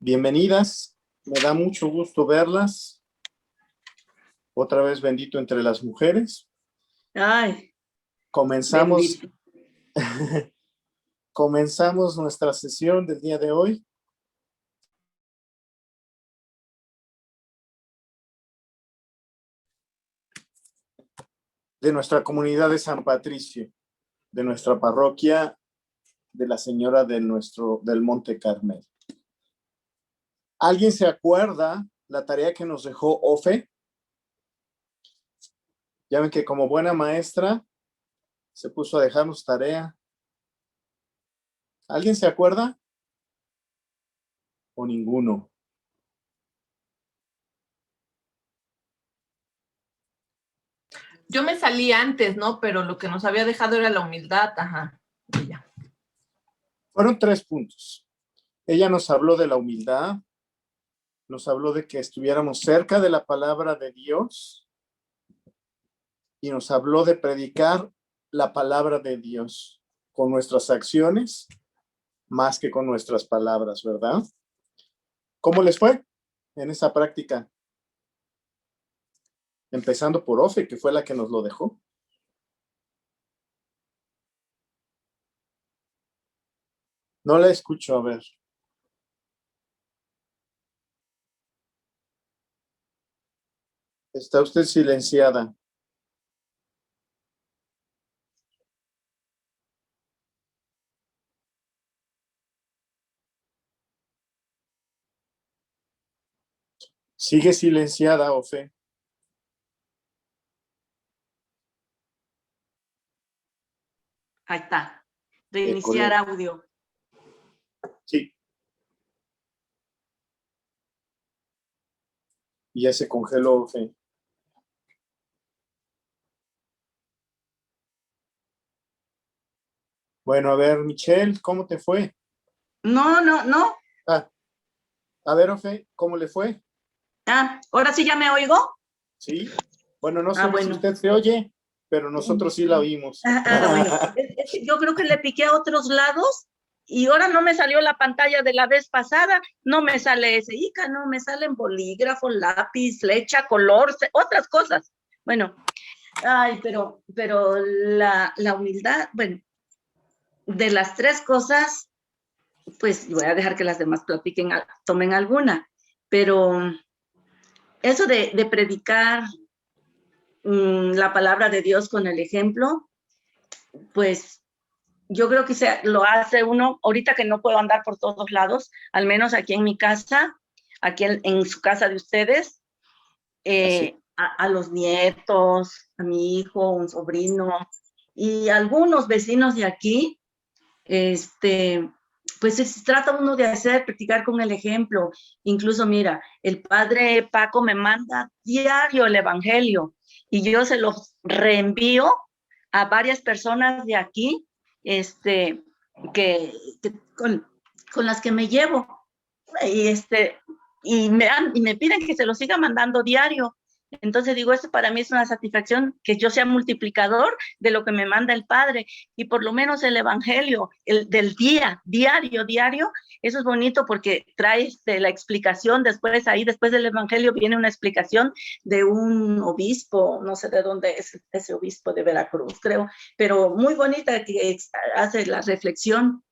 Bienvenidas, me da mucho gusto verlas. Otra vez bendito entre las mujeres. Ay, Comenzamos, bendito. comenzamos nuestra sesión del día de hoy. De nuestra comunidad de San Patricio, de nuestra parroquia de la Señora del Monte Carmelo. ¿Alguien se acuerda la tarea que nos dejó Ofe? Ya ven que como buena maestra se puso a dejarnos tarea. ¿Alguien se acuerda? ¿O ninguno? Yo me salí antes, ¿no? Pero lo que nos había dejado era la humildad, ajá. Ya. Fueron 3 puntos. Ella nos habló de la humildad, nos habló de que estuviéramos cerca de la palabra de Dios y nos habló de predicar la palabra de Dios con nuestras acciones más que con nuestras palabras, ¿verdad? ¿Cómo les fue en esa práctica? Empezando por Ofe, que fue la que nos lo dejó. No la escucho, a ver. Está usted silenciada. Sigue silenciada, Ofe. Ahí está. Reiniciar audio. Sí. Y ya se congeló, Ofe. Bueno, a ver, Michelle, ¿cómo te fue? No. A ver, Ofe, ¿cómo le fue? ¿Ahora sí ya me oigo? Sí. Bueno, no sé si Bueno. usted se oye, pero nosotros sí la oímos. Bueno. Yo creo que le piqué a otros lados y ahora no me salió la pantalla de la vez pasada, no me sale ese no me salen bolígrafo, lápiz, flecha, color, otras cosas. Bueno, pero la humildad, bueno, de las 3 cosas, pues voy a dejar que las demás platiquen, tomen alguna, pero eso de predicar la palabra de Dios con el ejemplo, pues yo creo que lo hace uno, ahorita que no puedo andar por todos lados, al menos aquí en mi casa, aquí en su casa de ustedes, a los nietos, a mi hijo, un sobrino, y algunos vecinos de aquí, pues trata uno de practicar con el ejemplo. Incluso, mira, el padre Paco me manda diario el evangelio y yo se los reenvío a varias personas de aquí, con las que me llevo. Y me piden que se lo siga mandando diario. Entonces digo, esto para mí es una satisfacción, que yo sea multiplicador de lo que me manda el Padre, y por lo menos el evangelio, el del diario, eso es bonito porque trae la explicación, después del evangelio viene una explicación de un obispo, no sé de dónde es ese obispo, de Veracruz, creo, pero muy bonita, que hace la reflexión.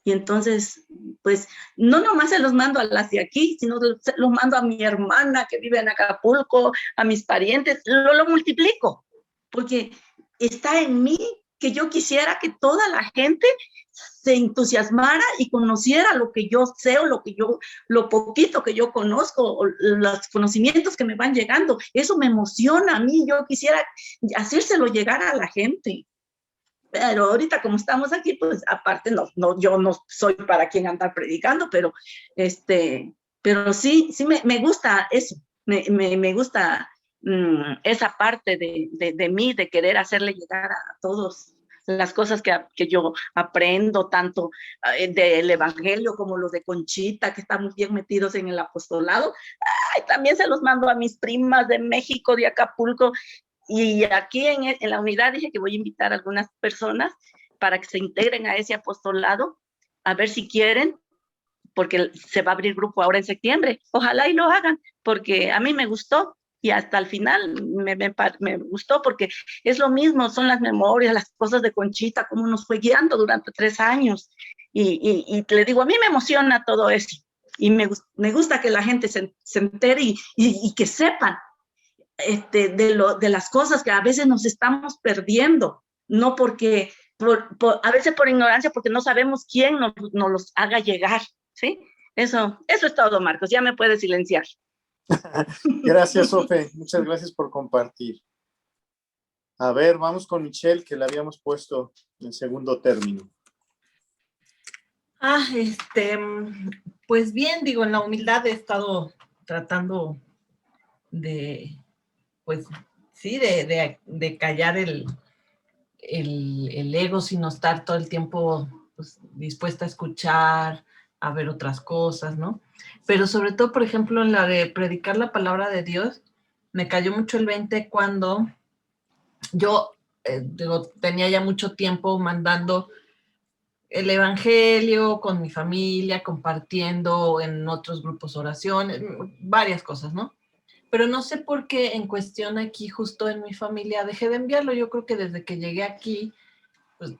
Y entonces, pues, no nomás se los mando a las de aquí, sino se los mando a mi hermana que vive en Acapulco, a mis parientes, lo multiplico, porque está en mí que yo quisiera que toda la gente se entusiasmara y conociera lo que yo sé, o lo poquito que yo conozco, o los conocimientos que me van llegando. Eso me emociona a mí, yo quisiera hacérselo llegar a la gente. Pero ahorita como estamos aquí, pues aparte yo no soy para quien andar predicando, pero sí me gusta eso, me gusta esa parte de mí, de querer hacerle llegar a todos las cosas que yo aprendo, tanto del evangelio como los de Conchita, que estamos bien metidos en el apostolado. También se los mando a mis primas de México, de Acapulco. Y aquí en la unidad dije que voy a invitar a algunas personas para que se integren a ese apostolado, a ver si quieren, porque se va a abrir grupo ahora en septiembre. Ojalá y lo hagan, porque a mí me gustó y hasta el final me gustó, porque es lo mismo, son las memorias, las cosas de Conchita, cómo nos fue guiando durante 3 años. Y le digo, a mí me emociona todo eso. Y me gusta que la gente se entere y que sepan de las cosas que a veces nos estamos perdiendo, no porque, a veces por ignorancia, porque no sabemos quién nos los haga llegar, ¿sí? Eso es todo, Marcos, ya me puedes silenciar. Gracias, Sofe, muchas gracias por compartir. A ver, vamos con Michelle, que la habíamos puesto en segundo término. Pues bien, digo, en la humildad he estado tratando de, pues, sí, de callar el ego, sino estar todo el tiempo pues, dispuesta a escuchar, a ver otras cosas, ¿no? Pero sobre todo, por ejemplo, en la de predicar la palabra de Dios, me cayó mucho el 20 cuando yo tenía ya mucho tiempo mandando el evangelio con mi familia, compartiendo en otros grupos oraciones, varias cosas, ¿no? Pero no sé por qué en cuestión aquí, justo en mi familia, dejé de enviarlo. Yo creo que desde que llegué aquí, pues,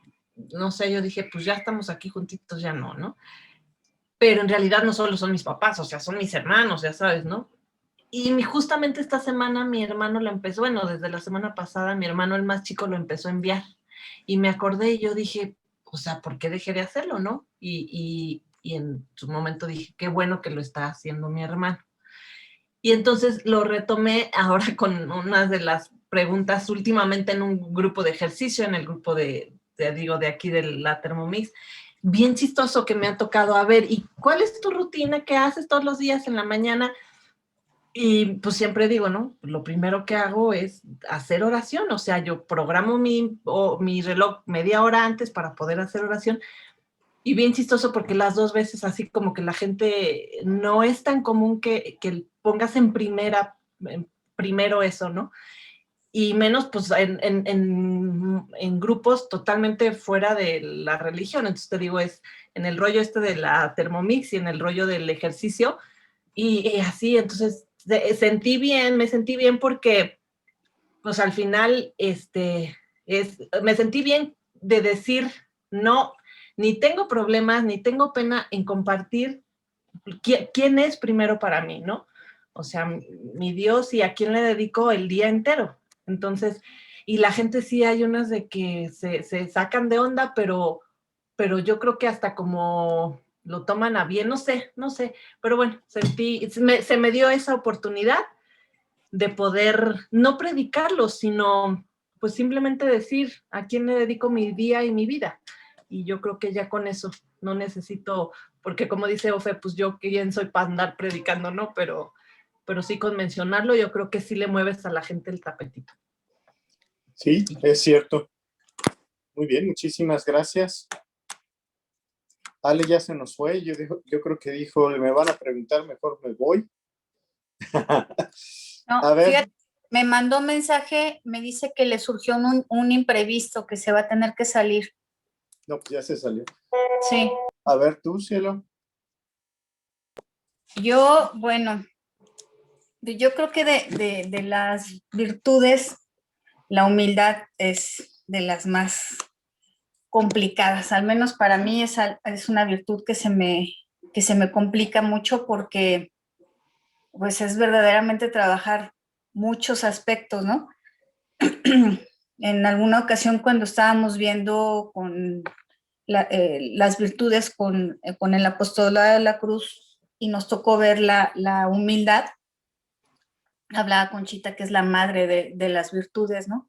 no sé, yo dije, pues ya estamos aquí juntitos, ya no, ¿no? Pero en realidad no solo son mis papás, o sea, son mis hermanos, ya sabes, ¿no? Y justamente esta semana mi hermano lo empezó, bueno, desde la semana pasada mi hermano, el más chico, lo empezó a enviar. Y me acordé y yo dije, o sea, ¿por qué dejé de hacerlo, no? Y en su momento dije, qué bueno que lo está haciendo mi hermano. Y entonces lo retomé ahora con unas de las preguntas últimamente en un grupo de ejercicio, en el grupo de aquí de la Thermomix. Bien chistoso que me ha tocado, a ver, ¿y cuál es tu rutina? ¿Qué haces todos los días en la mañana? Y pues siempre digo, ¿no? Lo primero que hago es hacer oración, o sea, yo programo mi reloj media hora antes para poder hacer oración. Y bien chistoso porque las 2 veces así como que la gente no es tan común que pongas en primero eso, ¿no? Y menos pues en grupos totalmente fuera de la religión. Entonces te digo, es en el rollo de la Thermomix y en el rollo del ejercicio y así, entonces me sentí bien porque pues al final me sentí bien de decir no, ni tengo problemas, ni tengo pena en compartir quién es primero para mí, ¿no? O sea, mi Dios y a quién le dedico el día entero. Entonces, y la gente sí hay unas de que se sacan de onda, pero yo creo que hasta como lo toman a bien, no sé, pero bueno, se me dio esa oportunidad de poder no predicarlo, sino pues simplemente decir a quién le dedico mi día y mi vida. Y yo creo que ya con eso no necesito, porque como dice Ofe, pues yo quién soy para andar predicando, ¿no? Pero sí con mencionarlo, yo creo que sí le mueves a la gente el tapetito. Sí, es cierto. Muy bien, muchísimas gracias. Ale ya se nos fue, yo creo que dijo, me van a preguntar, mejor me voy. No, A ver. fíjate, me mandó un mensaje, me dice que le surgió un imprevisto, que se va a tener que salir. No, pues ya se salió. Sí. A ver, tú, Cielo. Yo, bueno, yo creo que de las virtudes, la humildad es de las más complicadas. Al menos para mí es una virtud que se me complica mucho porque pues es verdaderamente trabajar muchos aspectos, ¿no? En alguna ocasión cuando estábamos viendo con las virtudes con el apostolado de la cruz y nos tocó ver la humildad, hablaba Conchita que es la madre de las virtudes, ¿no?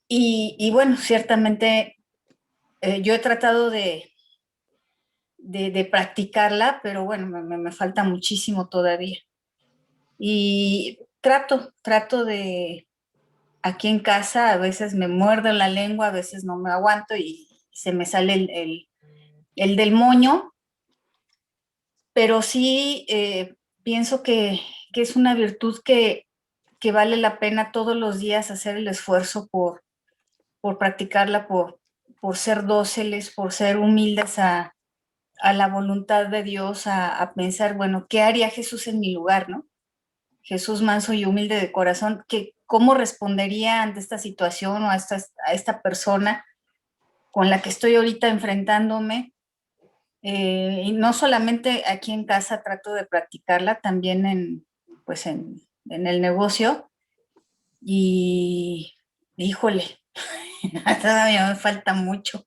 Y bueno, ciertamente yo he tratado de practicarla, pero bueno, me falta muchísimo todavía. Y trato de, aquí en casa, a veces me muerdo la lengua, a veces no me aguanto y se me sale el del moño, pero sí pienso que es una virtud que vale la pena todos los días hacer el esfuerzo por practicarla, por ser dóciles, por ser humildes a la voluntad de Dios, a pensar, bueno, ¿qué haría Jesús en mi lugar, no? Jesús manso y humilde de corazón, que cómo respondería ante esta situación o a esta persona con la que estoy ahorita enfrentándome. Y no solamente aquí en casa trato de practicarla, también en el negocio. Y híjole, todavía me falta mucho.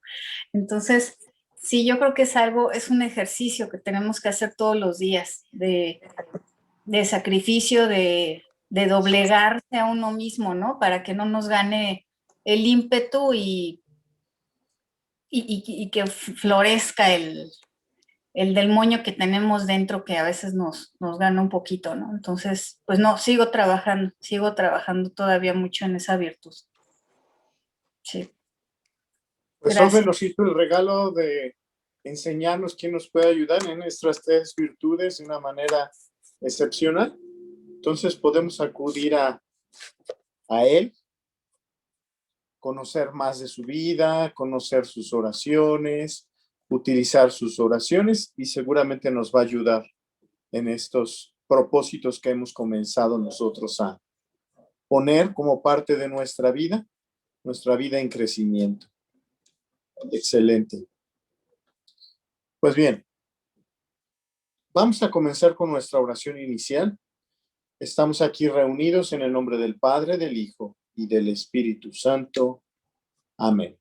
Entonces, sí, yo creo que es un ejercicio que tenemos que hacer todos los días de sacrificio, de doblegarse a uno mismo, ¿no? Para que no nos gane el ímpetu y que florezca el del moño que tenemos dentro, que a veces nos gana un poquito, ¿no? Entonces, pues no, sigo trabajando todavía mucho en esa virtud. Sí. Pues Gracias. Olve nos hizo el regalo de enseñarnos quién nos puede ayudar en nuestras tres virtudes de una manera excepcional. Entonces podemos acudir a él, conocer más de su vida, conocer sus oraciones, utilizar sus oraciones y seguramente nos va a ayudar en estos propósitos que hemos comenzado nosotros a poner como parte de nuestra vida en crecimiento. Excelente. Pues bien, vamos a comenzar con nuestra oración inicial. Estamos aquí reunidos en el nombre del Padre, del Hijo y del Espíritu Santo. Amén.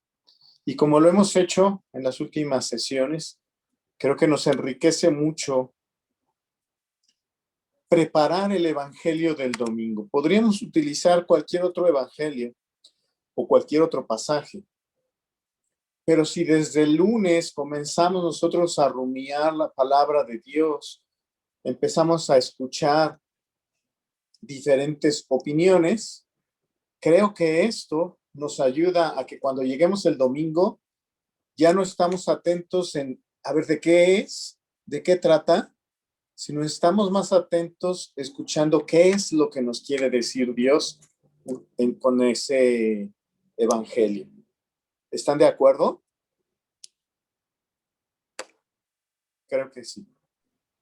Y como lo hemos hecho en las últimas sesiones, creo que nos enriquece mucho preparar el Evangelio del domingo. Podríamos utilizar cualquier otro Evangelio o cualquier otro pasaje, pero si desde el lunes comenzamos nosotros a rumiar la palabra de Dios, empezamos a escuchar diferentes opiniones, creo que esto nos ayuda a que cuando lleguemos el domingo ya no estamos atentos en a ver de qué es, de qué trata, sino estamos más atentos escuchando qué es lo que nos quiere decir Dios con ese evangelio. ¿Están de acuerdo? Creo que sí.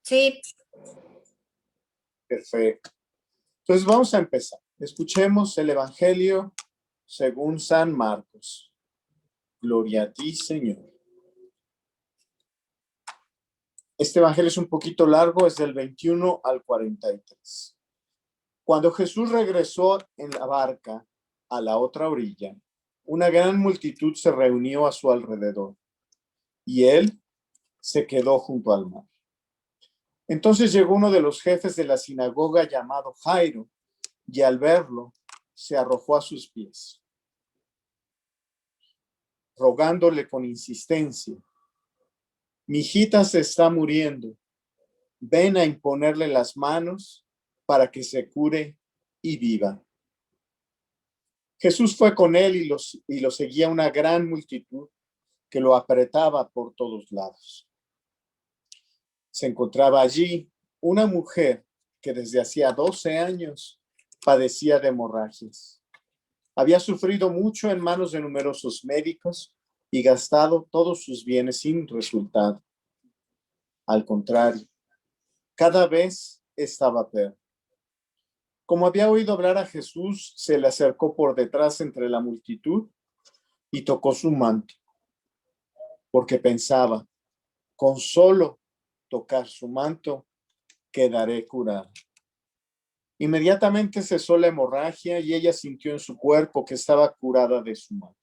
Sí. Perfecto. Entonces vamos a empezar. Escuchemos el evangelio según San Marcos. Gloria a ti, Señor. Este evangelio es un poquito largo, es del 21 al 43. Cuando Jesús regresó en la barca a la otra orilla, una gran multitud se reunió a su alrededor y él se quedó junto al mar. Entonces llegó uno de los jefes de la sinagoga llamado Jairo y al verlo se arrojó a sus pies, rogándole con insistencia: mi hijita se está muriendo, ven a imponerle las manos para que se cure y viva. Jesús fue con él y lo seguía una gran multitud que lo apretaba por todos lados. Se encontraba allí una mujer que desde hacía 12 años padecía de hemorragias. Había sufrido mucho en manos de numerosos médicos y gastado todos sus bienes sin resultado. Al contrario, cada vez estaba peor. Como había oído hablar a Jesús, se le acercó por detrás entre la multitud y tocó su manto, porque pensaba: con solo tocar su manto, quedaré curada. Inmediatamente cesó la hemorragia y ella sintió en su cuerpo que estaba curada de su mal.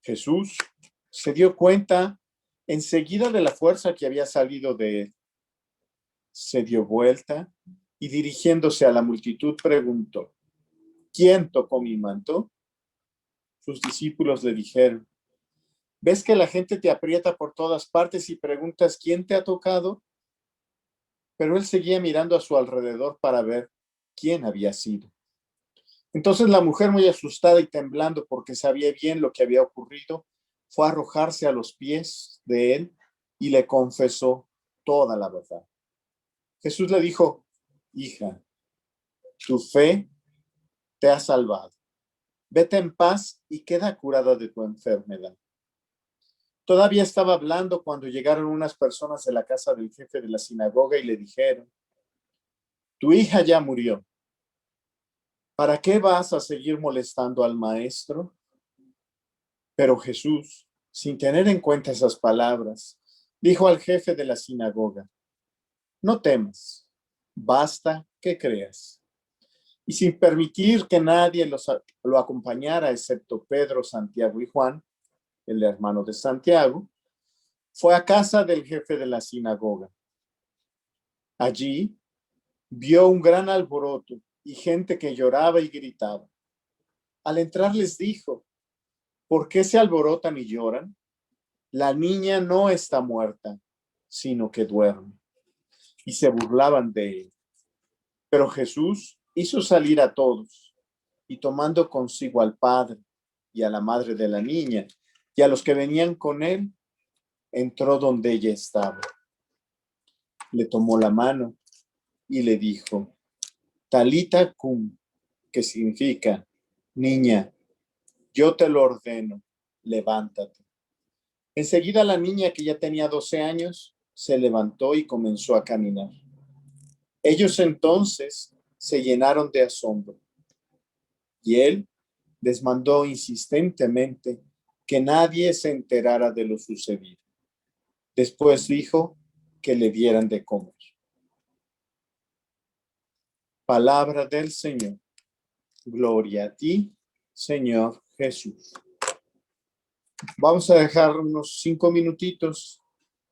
Jesús se dio cuenta enseguida de la fuerza que había salido de él. Se dio vuelta y dirigiéndose a la multitud preguntó: ¿quién tocó mi manto? Sus discípulos le dijeron: ¿ves que la gente te aprieta por todas partes y preguntas quién te ha tocado? Pero él seguía mirando a su alrededor para ver quién había sido. Entonces la mujer, muy asustada y temblando porque sabía bien lo que había ocurrido, fue a arrojarse a los pies de él y le confesó toda la verdad. Jesús le dijo: hija, tu fe te ha salvado. Vete en paz y queda curada de tu enfermedad. Todavía estaba hablando cuando llegaron unas personas de la casa del jefe de la sinagoga y le dijeron, tu hija ya murió. ¿Para qué vas a seguir molestando al maestro? Pero Jesús, sin tener en cuenta esas palabras, dijo al jefe de la sinagoga, no temas, basta que creas. Y sin permitir que nadie lo acompañara, excepto Pedro, Santiago y Juan, el hermano de Santiago, fue a casa del jefe de la sinagoga. Allí vio un gran alboroto y gente que lloraba y gritaba. Al entrar les dijo, ¿por qué se alborotan y lloran? La niña no está muerta, sino que duerme. Y se burlaban de él. Pero Jesús hizo salir a todos y tomando consigo al padre y a la madre de la niña y a los que venían con él, entró donde ella estaba. Le tomó la mano y le dijo, Talita cum, que significa, niña, yo te lo ordeno, levántate. Enseguida la niña, que ya tenía 12 años, se levantó y comenzó a caminar. Ellos entonces se llenaron de asombro y él les mandó insistentemente que nadie se enterara de lo sucedido. Después dijo que le dieran de comer. Palabra del Señor. Gloria a ti, Señor Jesús. Vamos a dejar unos 5 minutitos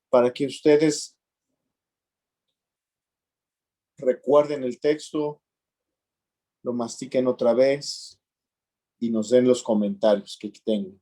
para que ustedes recuerden el texto, lo mastiquen otra vez y nos den los comentarios que tengan.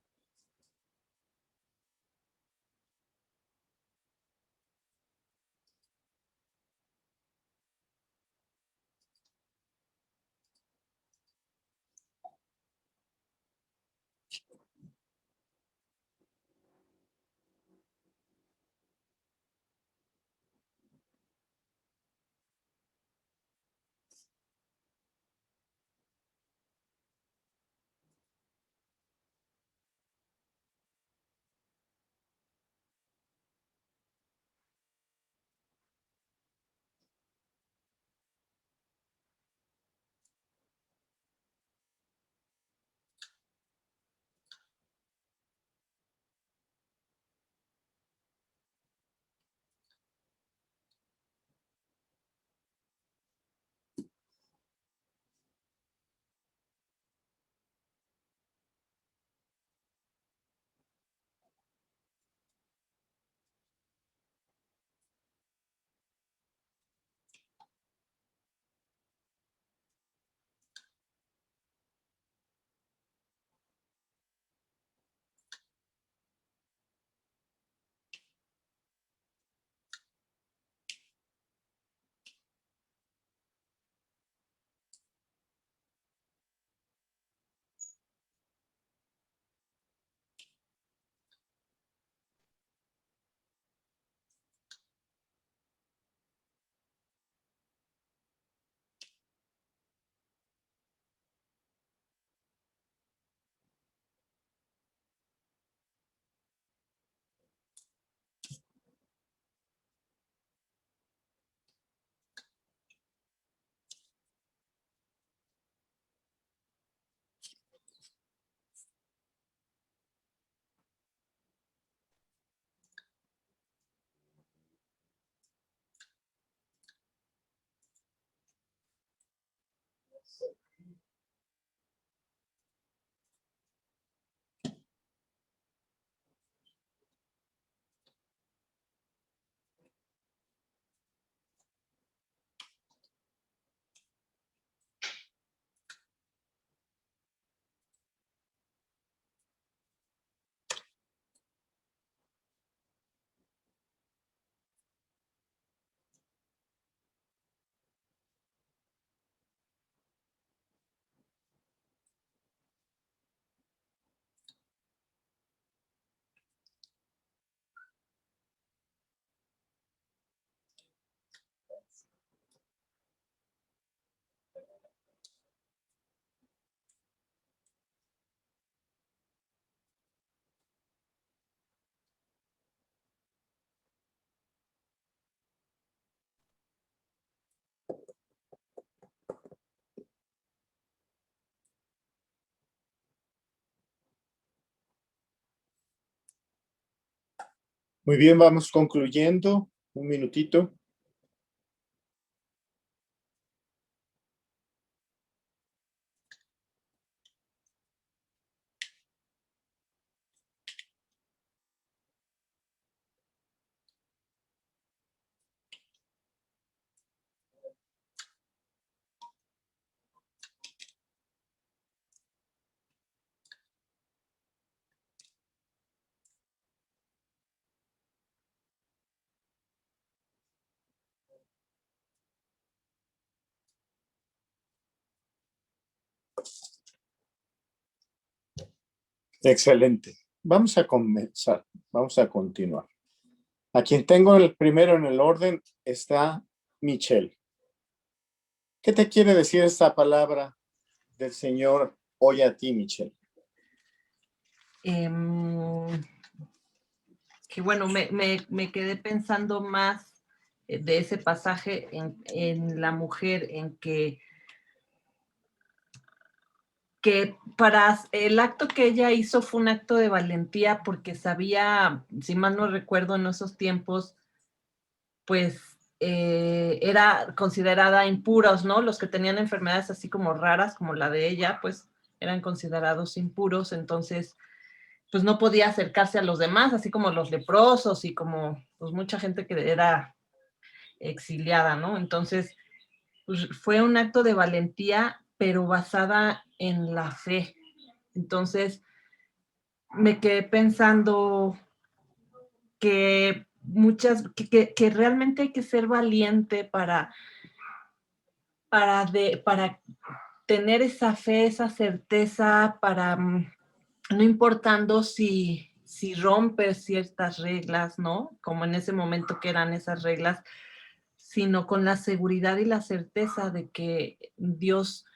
Muy bien, vamos concluyendo. Un minutito. Excelente. Vamos a comenzar. Vamos a continuar. A quien tengo el primero en el orden está Michelle. ¿Qué te quiere decir esta palabra del Señor hoy a ti, Michelle? Que bueno, me quedé pensando más de ese pasaje en la mujer, en que para el acto que ella hizo fue un acto de valentía porque sabía, si mal no recuerdo en esos tiempos, pues era considerada impuros, ¿no? Los que tenían enfermedades así como raras, como la de ella, pues eran considerados impuros, entonces pues no podía acercarse a los demás, así como los leprosos y como pues mucha gente que era exiliada, ¿no? Entonces, pues fue un acto de valentía, pero basada en la fe. Entonces, me quedé pensando que que realmente hay que ser valiente para tener esa fe, esa certeza, para no importando si rompes ciertas reglas, ¿no? Como en ese momento que eran esas reglas, sino con la seguridad y la certeza de que Dios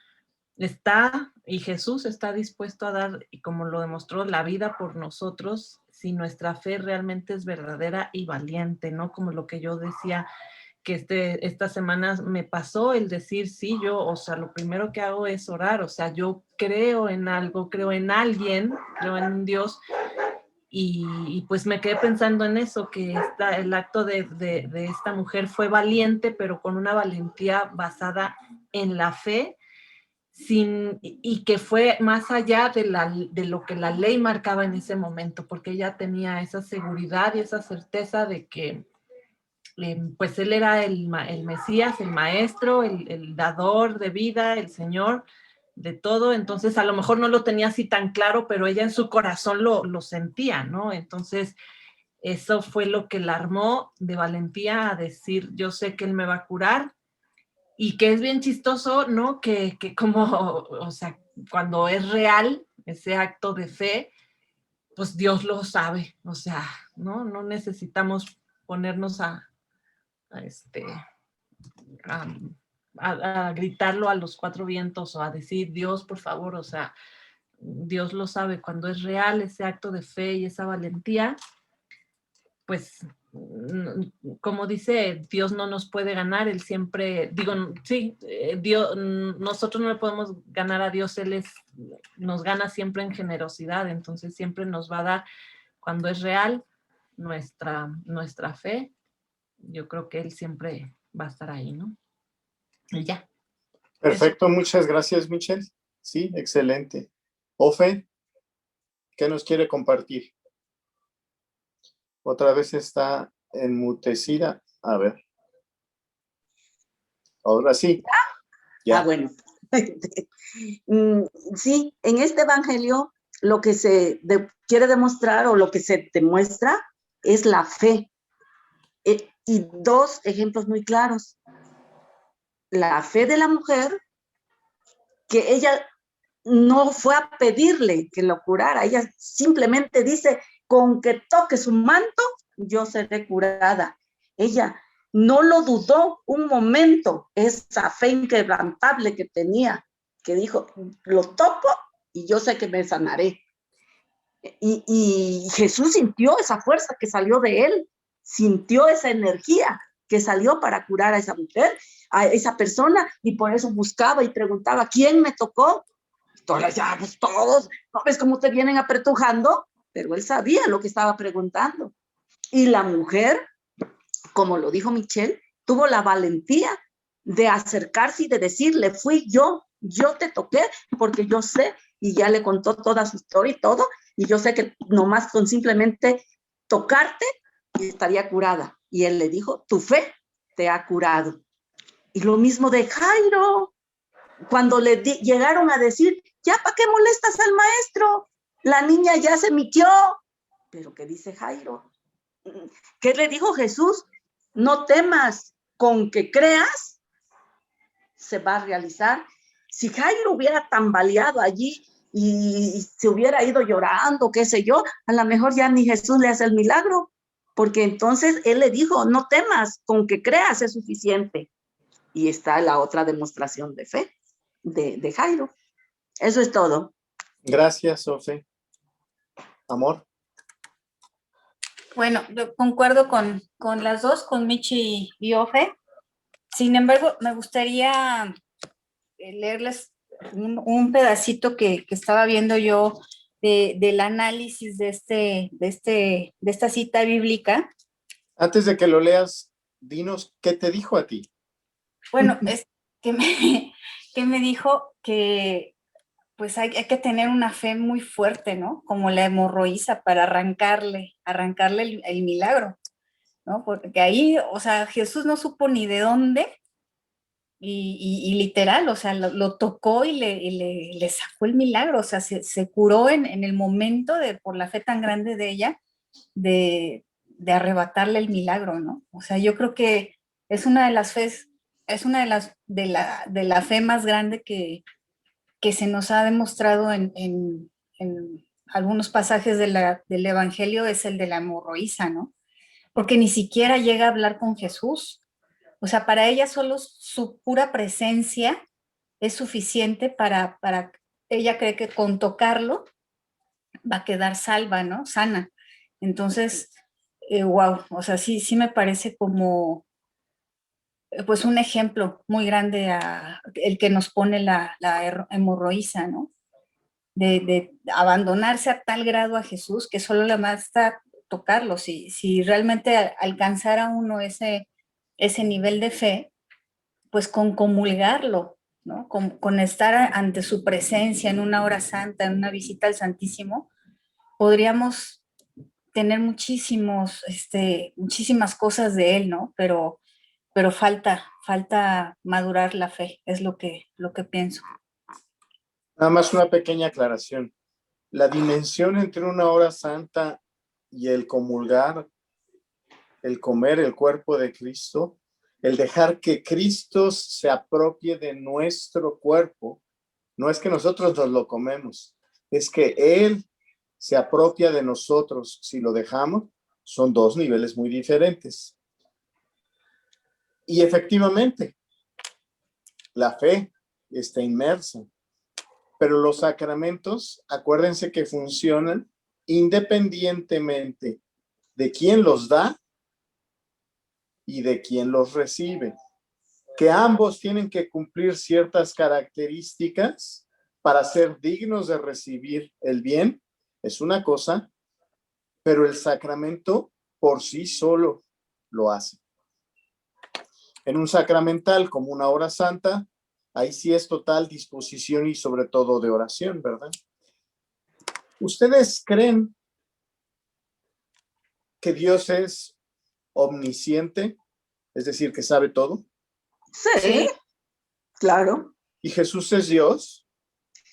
está y Jesús está dispuesto a dar, y como lo demostró, la vida por nosotros, si nuestra fe realmente es verdadera y valiente, ¿no? Como lo que yo decía, que estas semanas me pasó el decir, sí, yo, o sea, lo primero que hago es orar, o sea, yo creo en algo, creo en alguien, creo en Dios, y pues me quedé pensando en eso, que el acto de esta mujer fue valiente, pero con una valentía basada en la fe, y que fue más allá de lo que la ley marcaba en ese momento, porque ella tenía esa seguridad y esa certeza de que pues él era el Mesías, el maestro, el dador de vida, el Señor de todo. Entonces a lo mejor no lo tenía así tan claro, pero ella en su corazón lo sentía, ¿no? Entonces eso fue lo que la armó de valentía a decir, yo sé que él me va a curar. Y que es bien chistoso, ¿no? Que como, o sea, cuando es real ese acto de fe, pues Dios lo sabe, o sea, ¿no? No necesitamos ponernos a gritarlo a los cuatro vientos o a decir, Dios, por favor, o sea, Dios lo sabe. Cuando es real ese acto de fe y esa valentía, pues, como dice, Dios no nos puede ganar, Él siempre, digo, sí, Dios, nosotros no le podemos ganar a Dios, Él nos gana siempre en generosidad, entonces siempre nos va a dar, cuando es real, nuestra fe, yo creo que Él siempre va a estar ahí, ¿no? Y ya. Perfecto, eso. Muchas gracias, Michelle. Sí, excelente. Ofe, ¿qué nos quiere compartir? Otra vez está enmutecida. A ver. Ahora sí. Ya. Bueno. Sí, en este evangelio lo que se quiere demostrar o lo que se demuestra es la fe. Y dos ejemplos muy claros. La fe de la mujer, que ella no fue a pedirle que lo curara, ella simplemente dice, con que toque su manto, yo seré curada. Ella no lo dudó un momento, esa fe inquebrantable que tenía, que dijo, lo toco y yo sé que me sanaré. Y Jesús sintió esa fuerza que salió de él, sintió esa energía que salió para curar a esa mujer, a esa persona, y por eso buscaba y preguntaba, ¿quién me tocó? Todas, ya, pues todos, ¿no ves cómo te vienen apretujando? Pero él sabía lo que estaba preguntando. Y la mujer, como lo dijo Michelle, tuvo la valentía de acercarse y de decirle, fui yo te toqué porque yo sé, y ya le contó toda su historia y todo, y yo sé que nomás con simplemente tocarte estaría curada. Y él le dijo, tu fe te ha curado. Y lo mismo de Jairo, cuando llegaron a decir, ya, ¿para qué molestas al maestro? La niña ya se mitió. Pero ¿qué dice Jairo? ¿Qué le dijo Jesús? No temas, con que creas, se va a realizar. Si Jairo hubiera tambaleado allí y se hubiera ido llorando, qué sé yo, a lo mejor ya ni Jesús le hace el milagro, porque entonces él le dijo, no temas, con que creas es suficiente. Y está la otra demostración de fe de Jairo. Eso es todo. Gracias, Sofe. Amor. Bueno, yo concuerdo con las dos, con Michi y Ofe. Sin embargo, me gustaría leerles un pedacito que estaba viendo yo del análisis de esta cita bíblica. Antes de que lo leas, dinos qué te dijo a ti. Bueno, es que me dijo que pues hay que tener una fe muy fuerte, ¿no? Como la hemorroísa para arrancarle el milagro, ¿no? Porque ahí, o sea, Jesús no supo ni de dónde y literal, o sea, lo tocó y le sacó el milagro, o sea, se curó en el momento por la fe tan grande de ella, de arrebatarle el milagro, ¿no? O sea, yo creo que es una de las fes, es una de la fe más grande que se nos ha demostrado en algunos pasajes del Evangelio, es el de la hemorroísa, ¿no? Porque ni siquiera llega a hablar con Jesús. O sea, para ella solo su pura presencia es suficiente para ella cree que con tocarlo va a quedar salva, ¿no? Sana. Entonces, wow, o sea, sí me parece como pues un ejemplo muy grande el que nos pone la hemorroísa, ¿no? De abandonarse a tal grado a Jesús que solo le basta tocarlo. Si realmente alcanzara uno ese nivel de fe, pues con comulgarlo, ¿no? Con estar ante su presencia en una hora santa, en una visita al Santísimo, podríamos tener muchísimas cosas de él, ¿no? Pero falta madurar la fe, es lo que pienso. Nada más una pequeña aclaración. La dimensión entre una hora santa y el comulgar, el comer el cuerpo de Cristo, el dejar que Cristo se apropie de nuestro cuerpo, no es que nosotros nos lo comemos, es que Él se apropia de nosotros. Si lo dejamos, son dos niveles muy diferentes. Y efectivamente, la fe está inmersa, pero los sacramentos, acuérdense que funcionan independientemente de quién los da y de quién los recibe. Que ambos tienen que cumplir ciertas características para ser dignos de recibir el bien, es una cosa, pero el sacramento por sí solo lo hace. En un sacramental como una hora santa, ahí sí es total disposición y sobre todo de oración, ¿verdad? ¿Ustedes creen que Dios es omnisciente, es decir, que sabe todo? Sí, claro. ¿Y Jesús es Dios?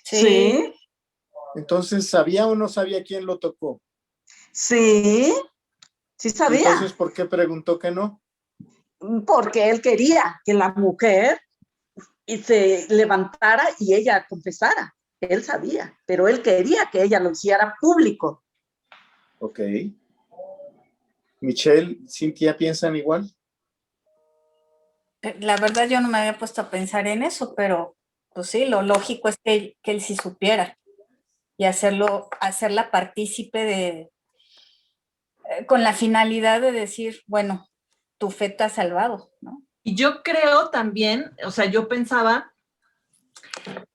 Sí, Entonces, ¿sabía o no sabía quién lo tocó? sí, sí sabía. Entonces, ¿por qué preguntó que no? Porque él quería que la mujer se levantara y ella confesara. Él sabía, pero él quería que ella lo hiciera público. Ok. Michelle, Cintia, ¿piensan igual? La verdad yo no me había puesto a pensar en eso, pero pues sí, lo lógico es que él sí supiera y hacerla partícipe con la finalidad de decir, bueno, tu fe te ha salvado, ¿no? Y yo creo también, o sea, yo pensaba,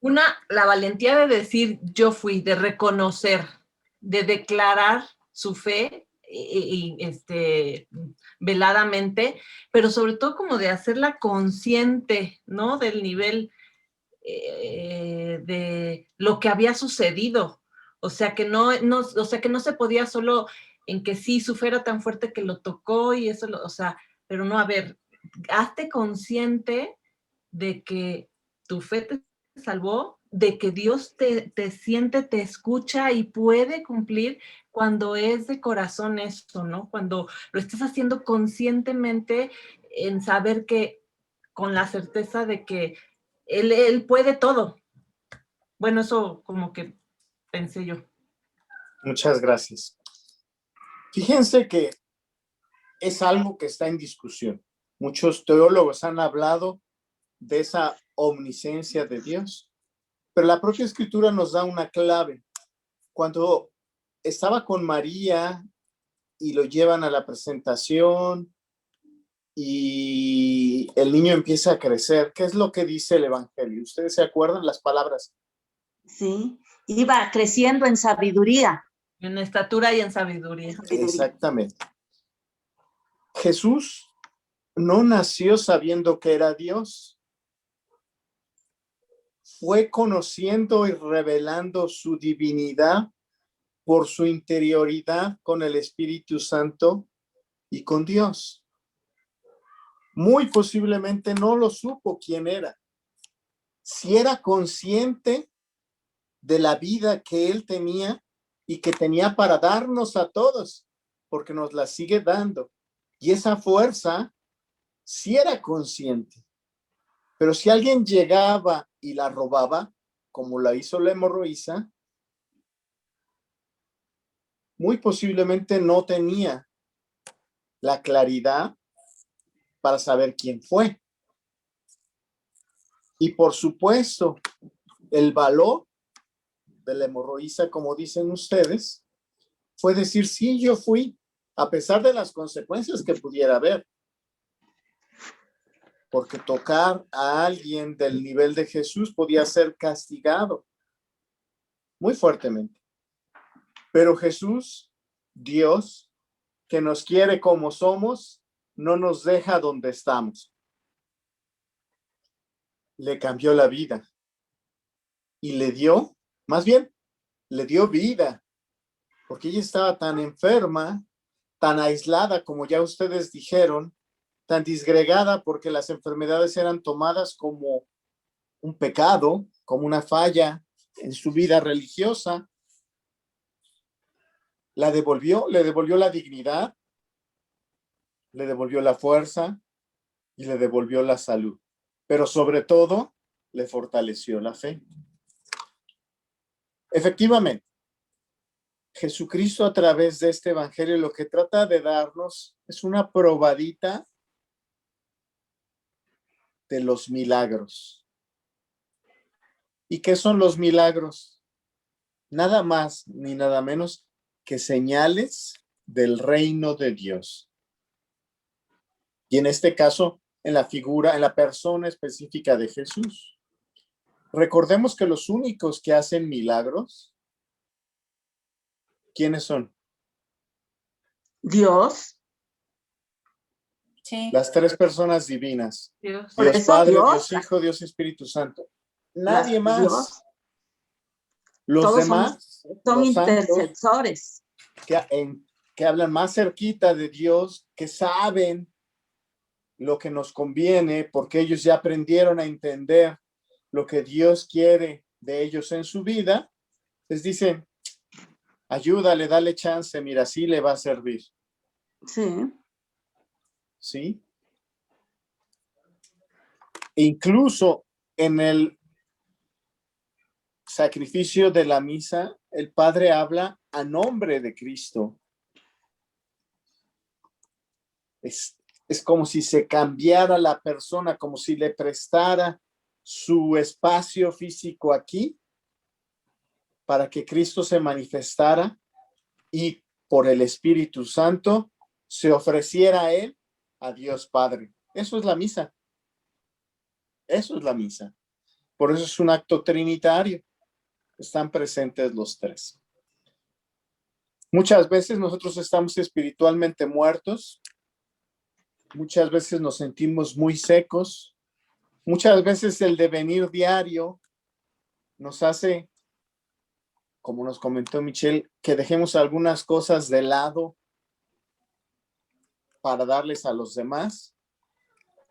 la valentía de decir yo fui, de reconocer, de declarar su fe, veladamente, pero sobre todo como de hacerla consciente, ¿no? Del nivel de lo que había sucedido. O sea, que no se podía solo en que sí, su fe era tan fuerte que lo tocó y eso, o sea, pero no, a ver, hazte consciente de que tu fe te salvó, de que Dios te siente, te escucha y puede cumplir cuando es de corazón eso, ¿no? Cuando lo estás haciendo conscientemente en saber que, con la certeza de que Él puede todo. Bueno, eso como que pensé yo. Muchas gracias. Fíjense que es algo que está en discusión. Muchos teólogos han hablado de esa omnisciencia de Dios, pero la propia Escritura nos da una clave. Cuando estaba con María y lo llevan a la presentación y el niño empieza a crecer, ¿qué es lo que dice el Evangelio? ¿Ustedes se acuerdan las palabras? Sí, iba creciendo en sabiduría. En estatura y en sabiduría. Exactamente. Jesús no nació sabiendo que era Dios. Fue conociendo y revelando su divinidad por su interioridad con el Espíritu Santo y con Dios. Muy posiblemente no lo supo quién era. Si era consciente de la vida que él tenía y que tenía para darnos a todos, porque nos la sigue dando. Y esa fuerza sí era consciente. Pero si alguien llegaba y la robaba, como la hizo la hemorroísa, muy posiblemente no tenía la claridad para saber quién fue. Y por supuesto, el valor de la hemorroísa, como dicen ustedes, fue decir, sí, yo fui, a pesar de las consecuencias que pudiera haber. Porque tocar a alguien del nivel de Jesús podía ser castigado muy fuertemente. Pero Jesús, Dios, que nos quiere como somos, no nos deja donde estamos. Le cambió la vida y le dio, más bien, le dio vida, porque ella estaba tan enferma, tan aislada, como ya ustedes dijeron, tan disgregada, porque las enfermedades eran tomadas como un pecado, como una falla en su vida religiosa. Le devolvió la dignidad, le devolvió la fuerza y le devolvió la salud. Pero sobre todo, le fortaleció la fe. Efectivamente, Jesucristo a través de este evangelio lo que trata de darnos es una probadita de los milagros. ¿Y qué son los milagros? Nada más ni nada menos que señales del reino de Dios. Y en este caso, en la persona específica de Jesús. Recordemos que los únicos que hacen milagros, ¿quiénes son? Dios. Sí. Las tres personas divinas. Dios. Por Dios eso Padre, Dios, Dios Hijo, Dios Espíritu Santo. Nadie más. Dios, Los todos demás, son los santos, intercesores. que hablan más cerquita de Dios, que saben lo que nos conviene, porque ellos ya aprendieron a entender lo que Dios quiere de ellos en su vida, les dicen, ayúdale, dale chance, mira, sí le va a servir. Sí. ¿Sí? Incluso en el sacrificio de la misa, el Padre habla a nombre de Cristo. Es como si se cambiara la persona, como si le prestara su espacio físico aquí para que Cristo se manifestara y por el Espíritu Santo se ofreciera a él, a Dios Padre. Eso es la misa. Eso es la misa. Por eso es un acto trinitario. Están presentes los tres. Muchas veces nosotros estamos espiritualmente muertos, muchas veces nos sentimos muy secos, muchas veces el devenir diario nos hace, como nos comentó Michelle, que dejemos algunas cosas de lado para darles a los demás,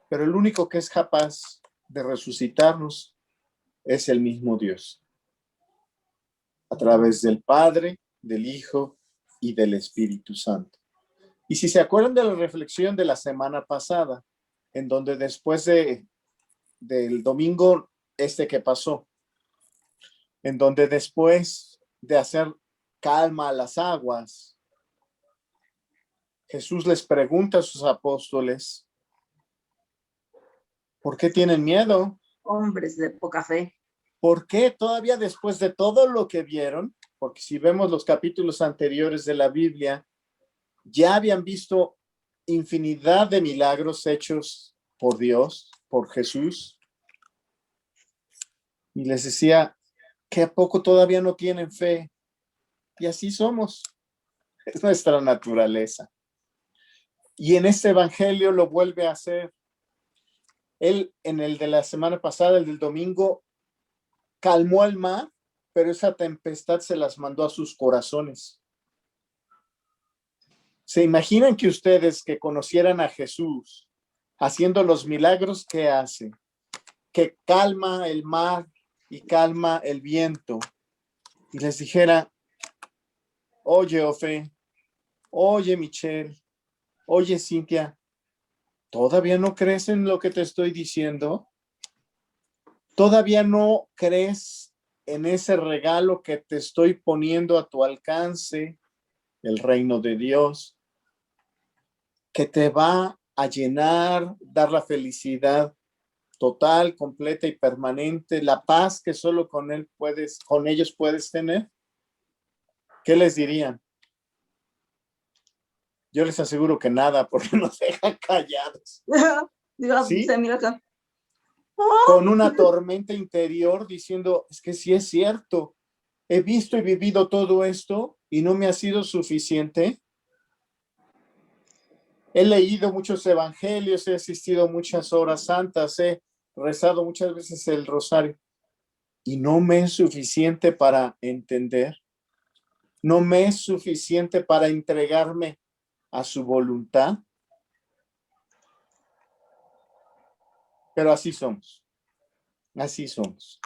pero el único que es capaz de resucitarnos es el mismo Dios, a través del Padre, del Hijo y del Espíritu Santo. Y si se acuerdan de la reflexión de la semana pasada, en donde después del domingo que pasó, en donde después de hacer calma a las aguas, Jesús les pregunta a sus apóstoles, ¿por qué tienen miedo? Hombres de poca fe. ¿Por qué todavía después de todo lo que vieron? Porque si vemos los capítulos anteriores de la Biblia, ya habían visto infinidad de milagros hechos por Dios, por Jesús. Y les decía, ¿que a poco todavía no tienen fe? Y así somos. Es nuestra naturaleza. Y en este evangelio lo vuelve a hacer. Él, en el de la semana pasada, el del domingo, calmó el mar, pero esa tempestad se las mandó a sus corazones. ¿Se imaginan que ustedes que conocieran a Jesús haciendo los milagros que hace, que calma el mar y calma el viento, y les dijera, oye, Ofe, oye, Michelle, oye, Cintia, ¿todavía no crees en lo que te estoy diciendo? ¿Todavía no crees en ese regalo que te estoy poniendo a tu alcance, el reino de Dios, que te va a llenar, dar la felicidad total, completa y permanente, la paz que solo con ellos puedes tener? ¿Qué les dirían? Yo les aseguro que nada, porque nos dejan callados. ¿Sí? Se mira acá. Con una tormenta interior diciendo, es que sí es cierto, he visto y vivido todo esto y no me ha sido suficiente. He leído muchos evangelios, he asistido a muchas horas santas, he rezado muchas veces el rosario y no me es suficiente para entender, no me es suficiente para entregarme a su voluntad. Pero así somos, así somos.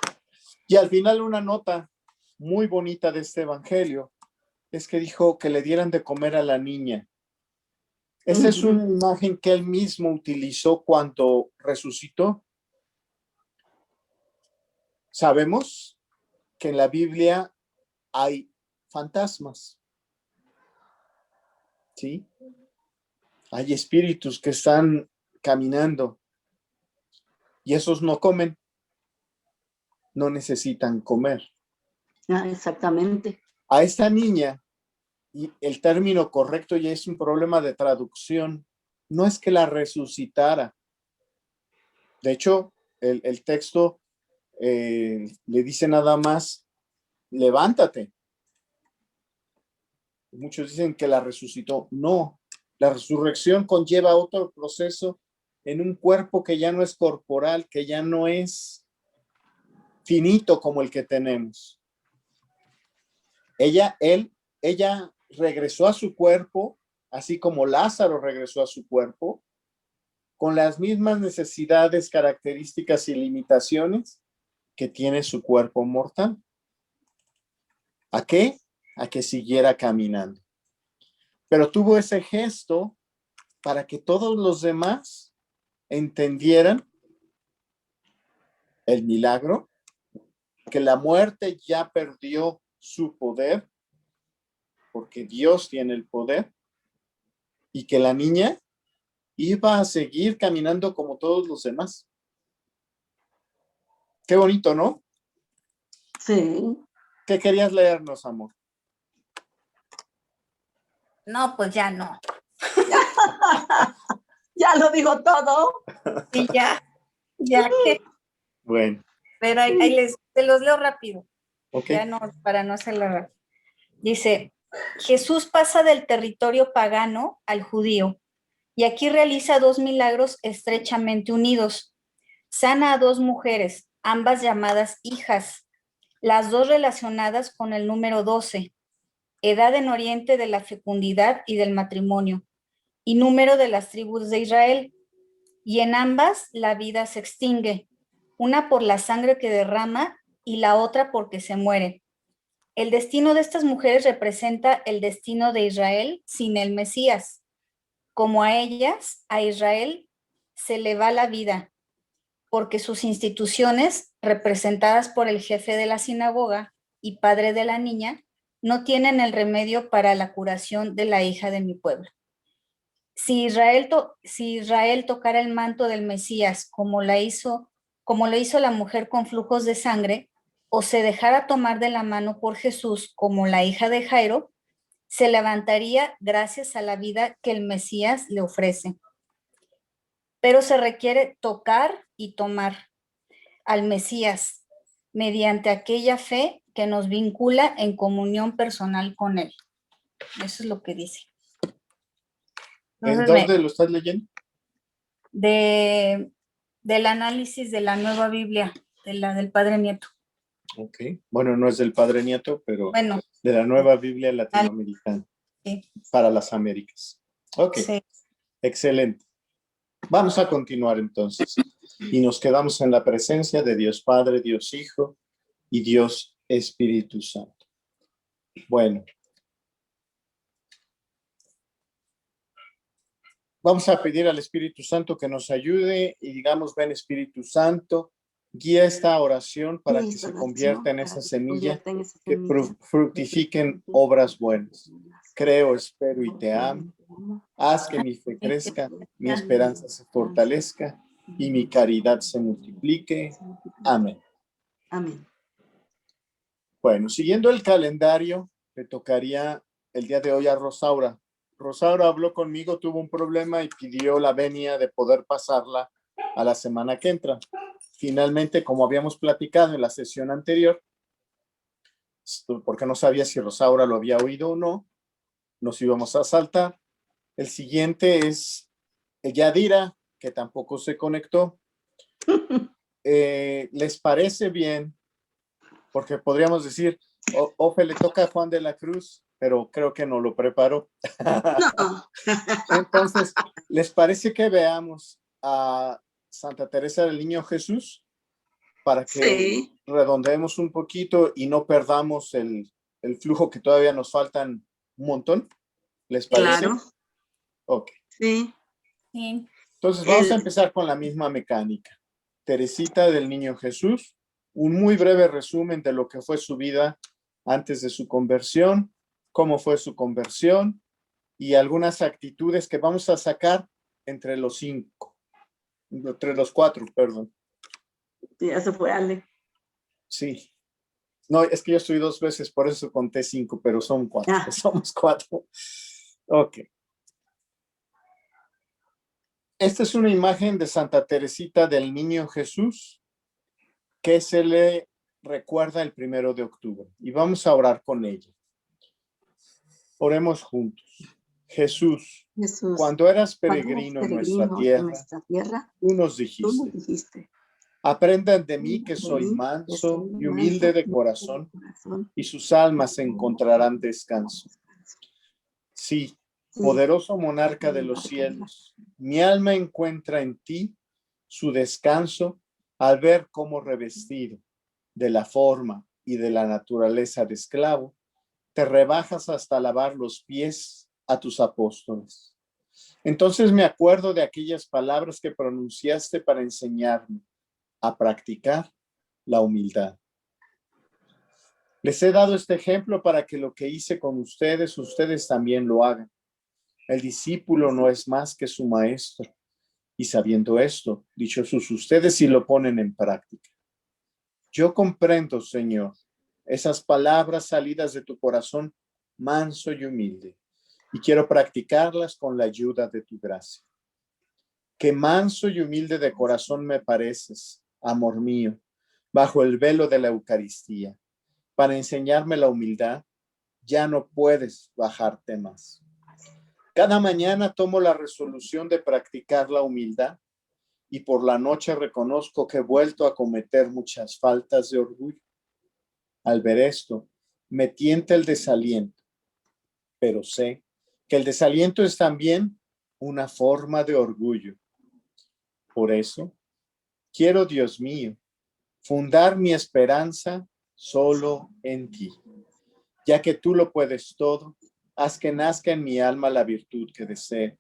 Y al final una nota muy bonita de este evangelio es que dijo que le dieran de comer a la niña. Esa es una imagen que él mismo utilizó cuando resucitó. Sabemos que en la Biblia hay fantasmas, ¿sí? Hay espíritus que están caminando y esos no comen, no necesitan comer. Ah, exactamente. A esta niña, y el término correcto ya es un problema de traducción, no es que la resucitara. De hecho, el texto le dice nada más, levántate. Muchos dicen que la resucitó. No, la resurrección conlleva otro proceso en un cuerpo que ya no es corporal, que ya no es finito como el que tenemos. Ella regresó a su cuerpo, así como Lázaro regresó a su cuerpo, con las mismas necesidades, características y limitaciones que tiene su cuerpo mortal. ¿A qué? A que siguiera caminando. Pero tuvo ese gesto para que todos los demás entendieran el milagro, que la muerte ya perdió su poder, porque Dios tiene el poder, y que la niña iba a seguir caminando como todos los demás. Qué bonito, ¿no? Sí. ¿Qué querías leernos, amor? No, pues ya no. Ya lo dijo todo. Y ya que. Bueno. Pero ahí te los leo rápido. Ok. Ya no, para no hacerlo rápido. Dice, Jesús pasa del territorio pagano al judío y aquí realiza 2 milagros estrechamente unidos. Sana a 2 mujeres, ambas llamadas hijas, las 2 relacionadas con el número 12, edad en Oriente de la fecundidad y del matrimonio, y número de las tribus de Israel. Y en ambas la vida se extingue, una por la sangre que derrama y la otra porque se muere. El destino de estas mujeres representa el destino de Israel sin el Mesías. Como a ellas, a Israel se le va la vida, porque sus instituciones, representadas por el jefe de la sinagoga y padre de la niña, no tienen el remedio para la curación de la hija de mi pueblo. Si Israel tocara el manto del Mesías como lo hizo la mujer con flujos de sangre, o se dejara tomar de la mano por Jesús como la hija de Jairo, se levantaría gracias a la vida que el Mesías le ofrece. Pero se requiere tocar y tomar al Mesías mediante aquella fe que nos vincula en comunión personal con él. Eso es lo que dice. ¿En Entonces, dónde lo estás leyendo? del análisis de la Nueva Biblia, del Padre Nieto. Ok. Bueno, no es del Padre Nieto, pero Bueno, de la Nueva Biblia Latinoamericana sí, para las Américas. Ok, sí. excelente. Vamos a continuar entonces. Y nos quedamos en la presencia de Dios Padre, Dios Hijo y Dios Espíritu Santo. Bueno. Vamos a pedir al Espíritu Santo que nos ayude y digamos, ven Espíritu Santo, guía esta oración para que se convierta en esa semilla que fructifiquen obras buenas. Creo, espero y te amo. Haz que mi fe crezca, mi esperanza se fortalezca y mi caridad se multiplique. Amén. Amén. Bueno, siguiendo el calendario, le tocaría el día de hoy a Rosaura. Rosaura habló conmigo, tuvo un problema y pidió la venia de poder pasarla a la semana que entra. Finalmente, como habíamos platicado en la sesión anterior, porque no sabía si Rosaura lo había oído o no, nos íbamos a saltar. El siguiente es Yadira, que tampoco se conectó. ¿Les parece bien? Porque podríamos decir, Ofe le toca a Juan de la Cruz, pero creo que no lo preparó. No. Entonces, ¿les parece que veamos a Santa Teresa del Niño Jesús para que Sí. redondeemos un poquito y no perdamos el flujo que todavía nos faltan un montón? ¿Les parece? Claro. Ok. Sí. Sí. Entonces, vamos a empezar con la misma mecánica. Teresita del Niño Jesús, un muy breve resumen de lo que fue su vida antes de su conversión, cómo fue su conversión y algunas actitudes que vamos a sacar entre los cuatro, perdón. Ya se fue Ale. Sí. No, es que yo estoy 2 veces, por eso conté 5, pero son 4. Ah. Somos 4. Ok. Esta es una imagen de Santa Teresita del Niño Jesús que se le recuerda el 1 de octubre. Y vamos a orar con ella. Oremos juntos. Jesús, cuando eras peregrino en nuestra tierra, tú nos dijiste, aprendan de mí que soy manso y humilde de corazón, y sus almas encontrarán descanso. Sí, poderoso monarca de los cielos, mi alma encuentra en ti su descanso al ver cómo revestido de la forma y de la naturaleza de esclavo, te rebajas hasta lavar los pies a tus apóstoles. Entonces me acuerdo de aquellas palabras que pronunciaste para enseñarme a practicar la humildad. Les he dado este ejemplo para que lo que hice con ustedes, ustedes también lo hagan. El discípulo no es más que su maestro. Y sabiendo esto, dichosos ustedes si lo ponen en práctica. Yo comprendo, Señor, esas palabras salidas de tu corazón manso y humilde, y quiero practicarlas con la ayuda de tu gracia. Qué manso y humilde de corazón me pareces, amor mío, bajo el velo de la Eucaristía, para enseñarme la humildad ya no puedes bajarte más. Cada mañana tomo la resolución de practicar la humildad y por la noche reconozco que he vuelto a cometer muchas faltas de orgullo. Al ver esto, me tienta el desaliento, pero sé que el desaliento es también una forma de orgullo. Por eso, quiero, Dios mío, fundar mi esperanza solo en ti. Ya que tú lo puedes todo, haz que nazca en mi alma la virtud que deseo.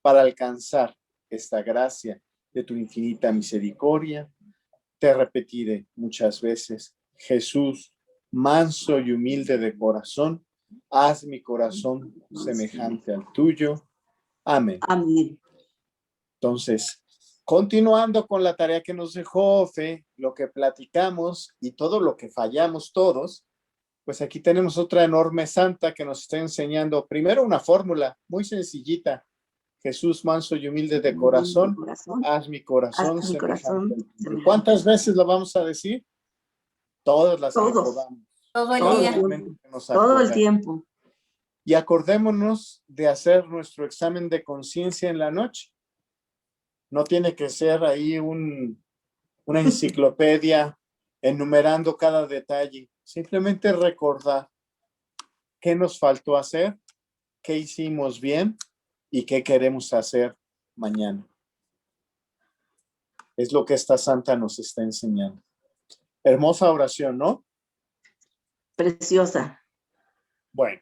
Para alcanzar esta gracia de tu infinita misericordia, te repetiré muchas veces, Jesús, manso y humilde de corazón, haz mi corazón semejante al tuyo. Amén. Amén. Entonces, continuando con la tarea que nos dejó Fe, lo que platicamos y todo lo que fallamos todos, pues aquí tenemos otra enorme santa que nos está enseñando primero una fórmula muy sencillita. Jesús, manso y humilde de corazón, haz mi corazón Haz mi corazón semejante al tuyo. semejante. ¿Cuántas veces lo vamos a decir? Todas las que Todos. podamos. Todo el Todo día. el Momento que nos Todo el acordemos. tiempo. Y acordémonos de hacer nuestro examen de conciencia en la noche. No tiene que ser ahí una enciclopedia enumerando cada detalle. Simplemente recordar qué nos faltó hacer, qué hicimos bien y qué queremos hacer mañana. Es lo que esta santa nos está enseñando. Hermosa oración, ¿no? Preciosa. Bueno.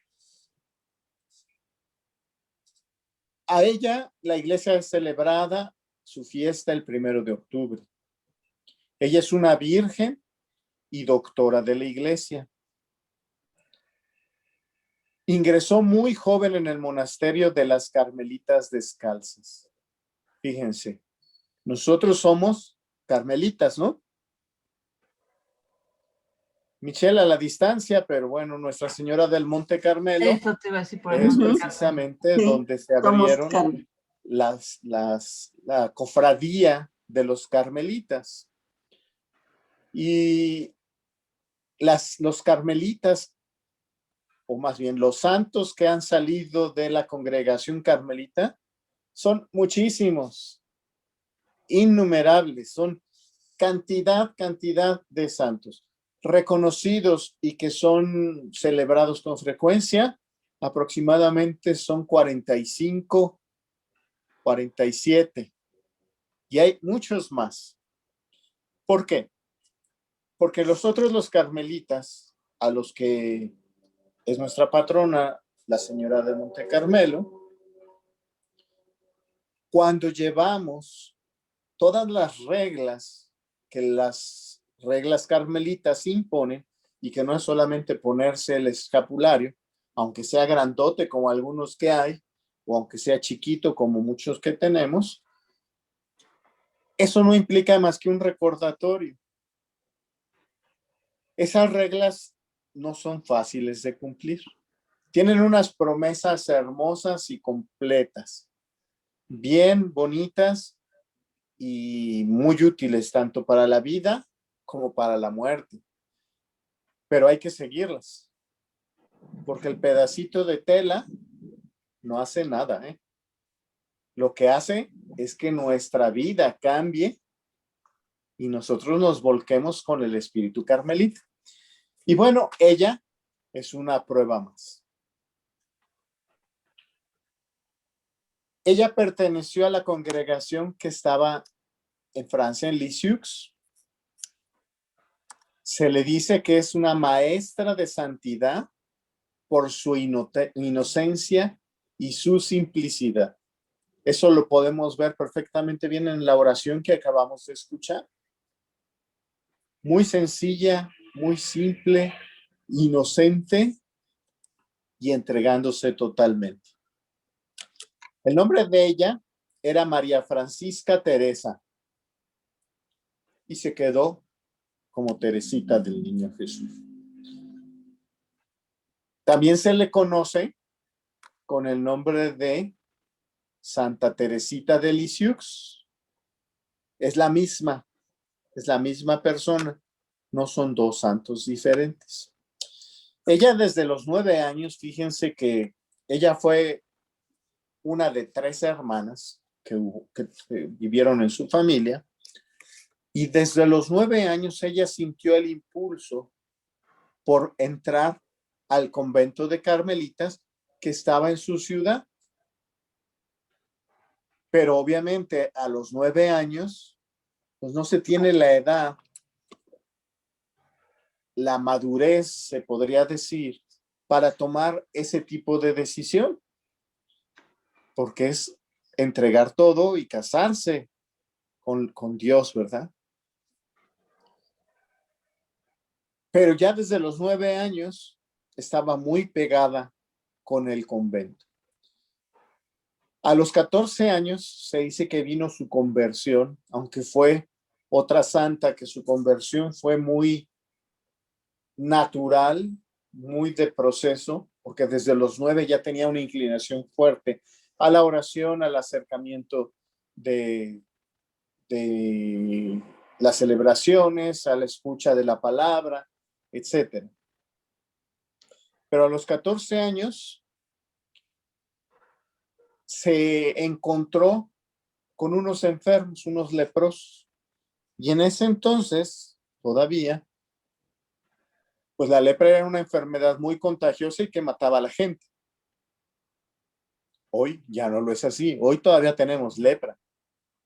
A ella, la iglesia es celebrada su fiesta el 1 de octubre. Ella es una virgen y doctora de la iglesia. Ingresó muy joven en el monasterio de las Carmelitas Descalzas. Fíjense, nosotros somos carmelitas, ¿no? Michelle a la distancia, pero bueno, Nuestra Señora del Monte Carmelo Eso te iba a decir por el es Monte Carmelo. precisamente Sí, donde se somos abrieron la cofradía de los carmelitas. Y los carmelitas, o más bien los santos que han salido de la congregación carmelita, son muchísimos, innumerables, son cantidad de santos reconocidos y que son celebrados con frecuencia. Aproximadamente son 45, 47, y hay muchos más. ¿Por qué? Porque los carmelitas, a los que es nuestra patrona, la Señora de Monte Carmelo, cuando llevamos todas las reglas que las reglas carmelitas imponen, y que no es solamente ponerse el escapulario, aunque sea grandote como algunos que hay, o aunque sea chiquito como muchos que tenemos, eso no implica más que un recordatorio. Esas reglas no son fáciles de cumplir. Tienen unas promesas hermosas y completas, bien bonitas y muy útiles tanto para la vida como para la muerte. Pero hay que seguirlas, porque el pedacito de tela no hace nada, ¿eh? Lo que hace es que nuestra vida cambie y nosotros nos volquemos con el espíritu carmelita. Y bueno, ella es una prueba más. Ella perteneció a la congregación que estaba en Francia, en Lisieux. Se le dice que es una maestra de santidad por su inocencia y su simplicidad. Eso lo podemos ver perfectamente bien en la oración que acabamos de escuchar. Muy sencilla, muy simple, inocente y entregándose totalmente. El nombre de ella era María Francisca Teresa y se quedó como Teresita del Niño Jesús. También se le conoce con el nombre de Santa Teresita de Lisieux. Es la misma persona, no son dos santos diferentes. Ella desde los 9 años, fíjense que ella fue una de 3 hermanas que vivieron en su familia, y desde los 9 años ella sintió el impulso por entrar al convento de carmelitas que estaba en su ciudad. Pero obviamente a los 9 años, pues no se tiene la edad, la madurez, se podría decir, para tomar ese tipo de decisión, porque es entregar todo y casarse con Dios, ¿verdad? Pero ya desde los 9 años estaba muy pegada con el convento. A los 14 años se dice que vino su conversión, aunque fue otra santa que su conversión fue muy natural, muy de proceso, porque desde los 9 ya tenía una inclinación fuerte a la oración, al acercamiento de las celebraciones, a la escucha de la palabra, etc. Pero a los 14 años se encontró con unos enfermos, unos leprosos, y en ese entonces, todavía, pues la lepra era una enfermedad muy contagiosa y que mataba a la gente. Hoy ya no lo es así. Hoy todavía tenemos lepra.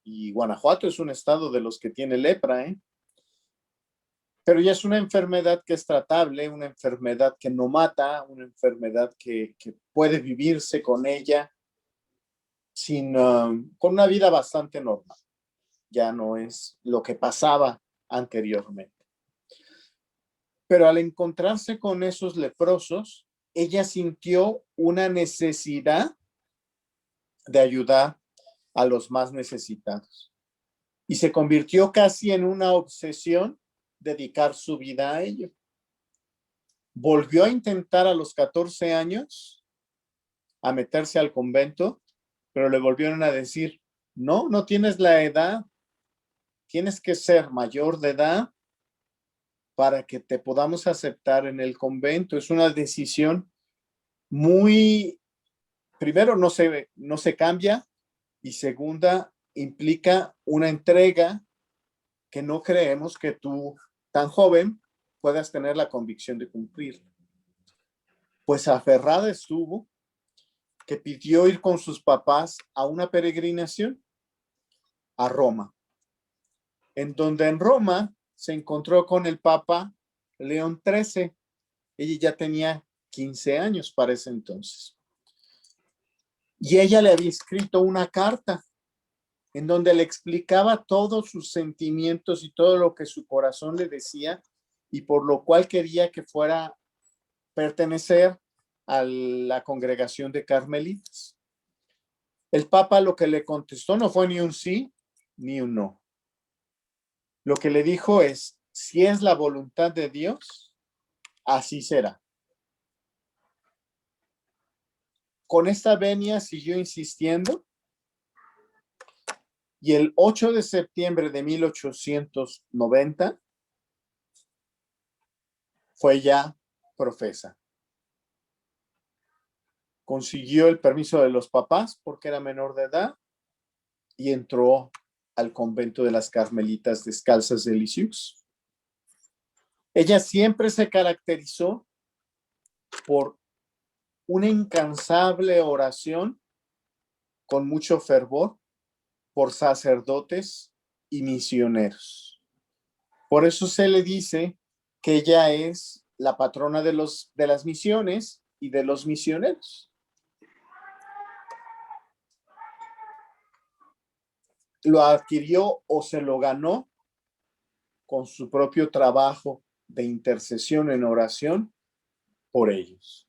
Y Guanajuato es un estado de los que tiene lepra, ¿eh? Pero ya es una enfermedad que es tratable, una enfermedad que no mata, una enfermedad que puede vivirse con ella con una vida bastante normal. Ya no es lo que pasaba anteriormente. Pero al encontrarse con esos leprosos, ella sintió una necesidad de ayudar a los más necesitados. Y se convirtió casi en una obsesión dedicar su vida a ello. Volvió a intentar a los 14 años a meterse al convento, pero le volvieron a decir, no, no tienes la edad, tienes que ser mayor de edad para que te podamos aceptar en el convento. Es una decisión muy, primero, no se cambia, y segunda, implica una entrega que no creemos que tú, tan joven, puedas tener la convicción de cumplir. Pues aferrada estuvo, que pidió ir con sus papás a una peregrinación a Roma, en donde en Roma se encontró con el Papa León XIII. Ella ya tenía 15 años para ese entonces. Y ella le había escrito una carta en donde le explicaba todos sus sentimientos y todo lo que su corazón le decía, y por lo cual quería que fuera pertenecer a la congregación de carmelitas. El Papa lo que le contestó no fue ni un sí ni un no. Lo que le dijo es, si es la voluntad de Dios, así será. Con esta venia siguió insistiendo, y el 8 de septiembre de 1890 fue ya profesa. Consiguió el permiso de los papás porque era menor de edad y entró al convento de las Carmelitas Descalzas de Lisieux. Ella siempre se caracterizó por una incansable oración con mucho fervor por sacerdotes y misioneros. Por eso se le dice que ella es la patrona de las misiones y de los misioneros. Lo adquirió o se lo ganó con su propio trabajo de intercesión en oración por ellos.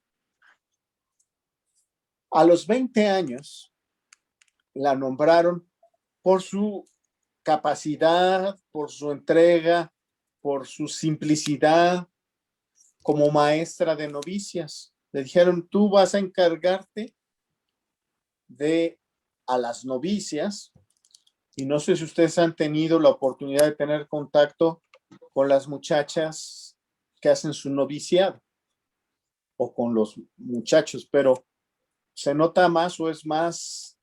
A los 20 años la nombraron por su capacidad, por su entrega, por su simplicidad como maestra de novicias. Le dijeron, tú vas a encargarte a las novicias, y no sé si ustedes han tenido la oportunidad de tener contacto con las muchachas que hacen su noviciado. o con los muchachos, pero se nota más o es más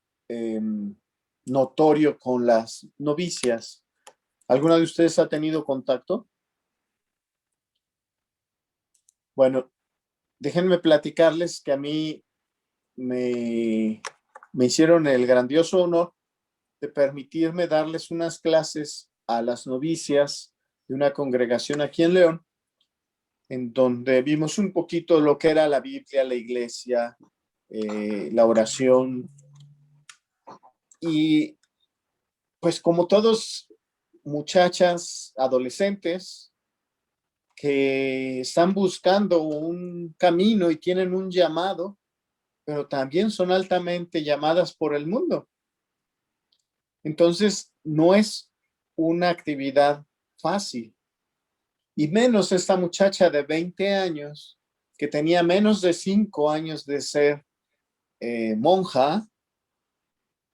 notorio con las novicias. ¿Alguna de ustedes ha tenido contacto? Bueno, déjenme platicarles que a mí me hicieron el grandioso honor de permitirme darles unas clases a las novicias de una congregación aquí en León, en donde vimos un poquito lo que era la Biblia, la iglesia, la oración. Y pues como todos muchachas, adolescentes, que están buscando un camino y tienen un llamado, pero también son altamente llamadas por el mundo. Entonces, no es una actividad fácil. Y menos esta muchacha de 20 años, que tenía menos de 5 años de ser monja,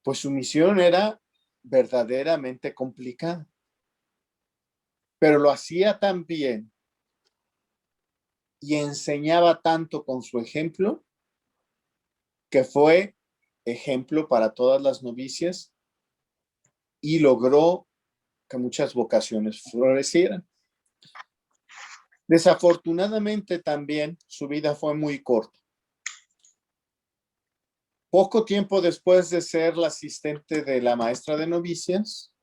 pues su misión era verdaderamente complicada. Pero lo hacía tan bien y enseñaba tanto con su ejemplo, que fue ejemplo para todas las novicias y logró que muchas vocaciones florecieran. Desafortunadamente también su vida fue muy corta. Poco tiempo después de ser la asistente de la maestra de novicias,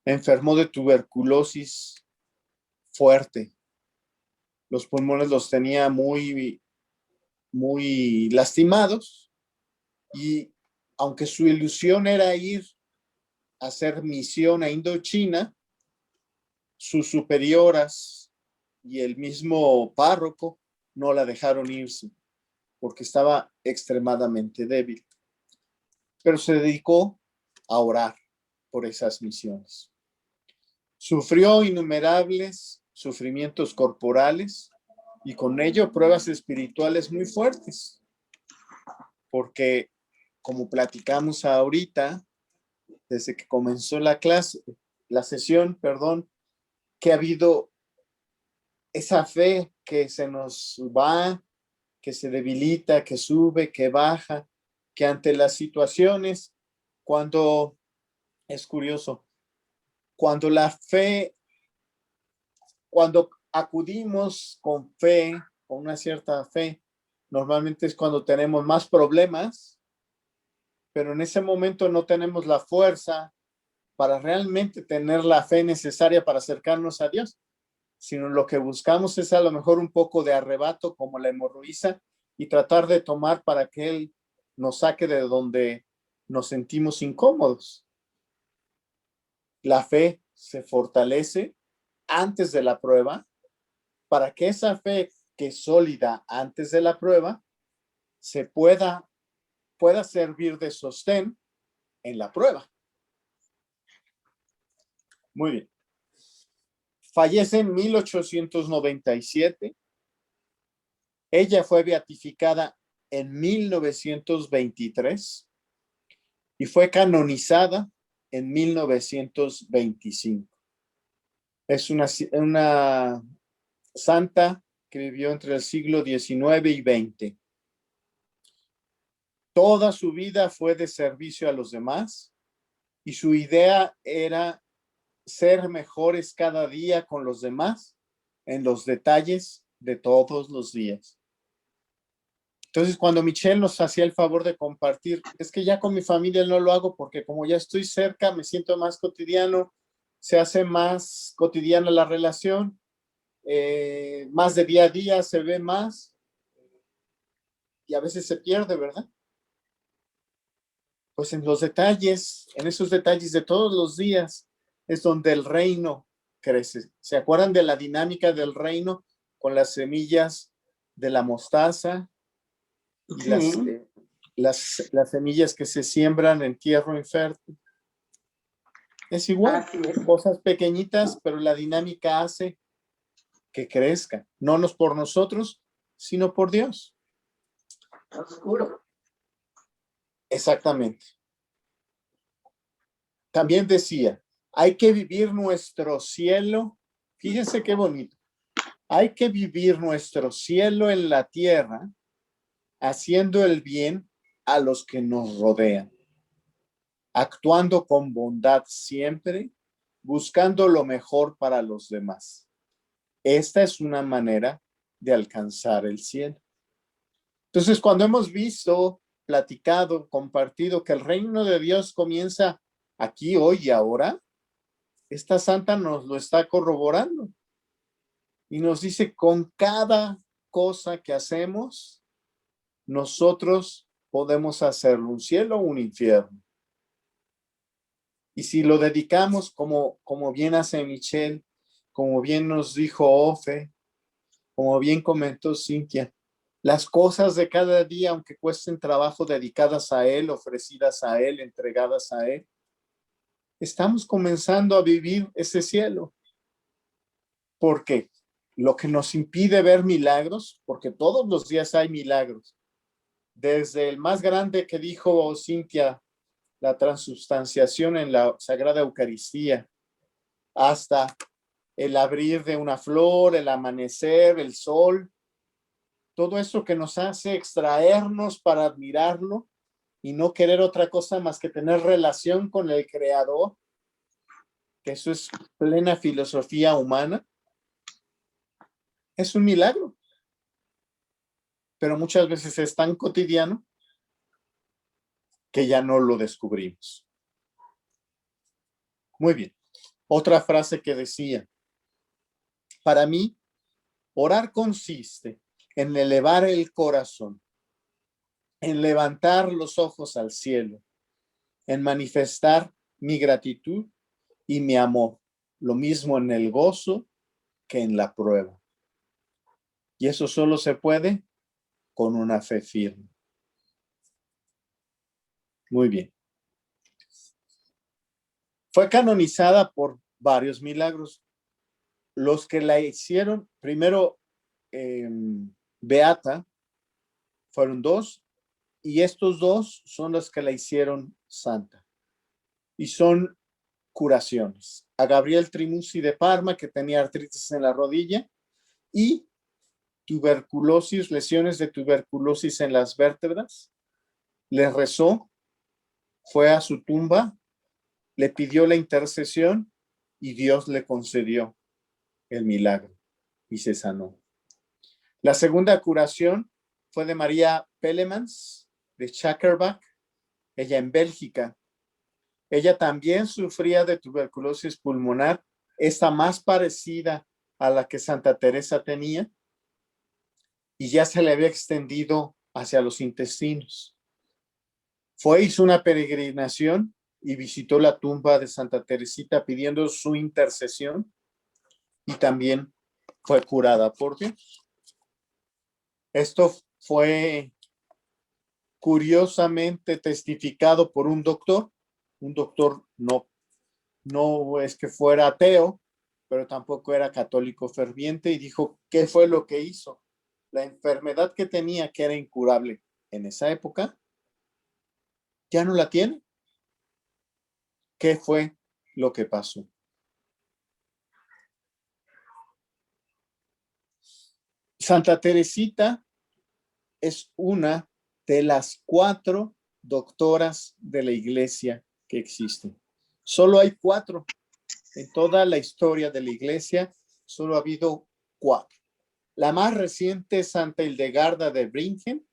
enfermó de tuberculosis fuerte. Los pulmones los tenía muy lastimados y aunque su ilusión era ir a hacer misión a Indochina, sus superioras y el mismo párroco no la dejaron irse porque estaba extremadamente débil. Pero se dedicó a orar por esas misiones. Sufrió innumerables sufrimientos corporales y con ello pruebas espirituales muy fuertes, porque como platicamos ahorita, desde que comenzó la sesión, que ha habido esa fe que se nos va, que se debilita, que sube, que baja, que ante las situaciones, cuando es curioso, cuando la fe, cuando acudimos con fe, con una cierta fe, normalmente es cuando tenemos más problemas, pero en ese momento no tenemos la fuerza para realmente tener la fe necesaria para acercarnos a Dios, sino lo que buscamos es a lo mejor un poco de arrebato como la hemorroísa y tratar de tomar para que Él nos saque de donde nos sentimos incómodos. La fe se fortalece antes de la prueba para que esa fe que es sólida antes de la prueba se pueda servir de sostén en la prueba. Muy bien. Fallece en 1897. Ella fue beatificada en 1923 y fue canonizada en 1925. Es una santa que vivió entre el siglo XIX y XX. Toda su vida fue de servicio a los demás y su idea era ser mejores cada día con los demás en los detalles de todos los días. Entonces, cuando Michelle nos hacía el favor de compartir, es que ya con mi familia no lo hago porque como ya estoy cerca, me siento más cotidiano, se hace más cotidiana la relación, más de día a día, se ve más y a veces se pierde, ¿verdad? Pues en los detalles, en esos detalles de todos los días, es donde el reino crece. ¿Se acuerdan de la dinámica del reino con las semillas de la mostaza? Y Sí. las semillas que se siembran en tierra infértil. Es igual, Así es. cosas pequeñitas, pero la dinámica hace que crezca, no por nosotros, sino por Dios. Oscuro. Exactamente. También decía, hay que vivir nuestro cielo. Fíjense qué bonito. Hay que vivir nuestro cielo en la tierra, haciendo el bien a los que nos rodean, actuando con bondad siempre, buscando lo mejor para los demás. Esta es una manera de alcanzar el cielo. Entonces, cuando hemos visto, platicado, compartido que el reino de Dios comienza aquí, hoy y ahora, esta santa nos lo está corroborando y nos dice, con cada cosa que hacemos, nosotros podemos hacerlo un cielo o un infierno. Y si lo dedicamos como bien hace Michelle, como bien nos dijo Ofe, como bien comentó Cintia, las cosas de cada día, aunque cuesten trabajo, dedicadas a Él, ofrecidas a Él, entregadas a Él, estamos comenzando a vivir ese cielo. ¿Por qué? Lo que nos impide ver milagros, porque todos los días hay milagros, desde el más grande que dijo Cintia, la transubstanciación en la Sagrada Eucaristía, hasta el abrir de una flor, el amanecer, el sol, todo eso que nos hace extraernos para admirarlo y no querer otra cosa más que tener relación con el Creador, que eso es plena filosofía humana, es un milagro. Pero muchas veces es tan cotidiano que ya no lo descubrimos. Muy bien. Otra frase que decía, para mí, orar consiste en elevar el corazón, en levantar los ojos al cielo, en manifestar mi gratitud y mi amor, lo mismo en el gozo que en la prueba. Y eso solo se puede con una fe firme. Muy bien. Fue canonizada por varios milagros. Los que la hicieron, primero, beata, fueron 2, y estos 2 son los que la hicieron santa. Y son curaciones. A Gabriel Trimusi de Parma, que tenía artritis en la rodilla, y tuberculosis, lesiones de tuberculosis en las vértebras. Le rezó, fue a su tumba, le pidió la intercesión y Dios le concedió el milagro y se sanó. La segunda curación fue de María Pelemans, de Schakerbach, ella en Bélgica. Ella también sufría de tuberculosis pulmonar, esta más parecida a la que Santa Teresa tenía, y ya se le había extendido hacia los intestinos. Hizo una peregrinación y visitó la tumba de Santa Teresita pidiendo su intercesión y también fue curada por Dios. Esto fue curiosamente testificado por un doctor no es que fuera ateo, pero tampoco era católico ferviente, y dijo, ¿qué fue lo que hizo? La enfermedad que tenía, que era incurable en esa época, ya no la tiene. ¿Qué fue lo que pasó? Santa Teresita es una de las 4 doctoras de la iglesia que existen. Solo hay 4. En toda la historia de la iglesia, solo ha habido 4. La más reciente es Santa Hildegarda de Bingen,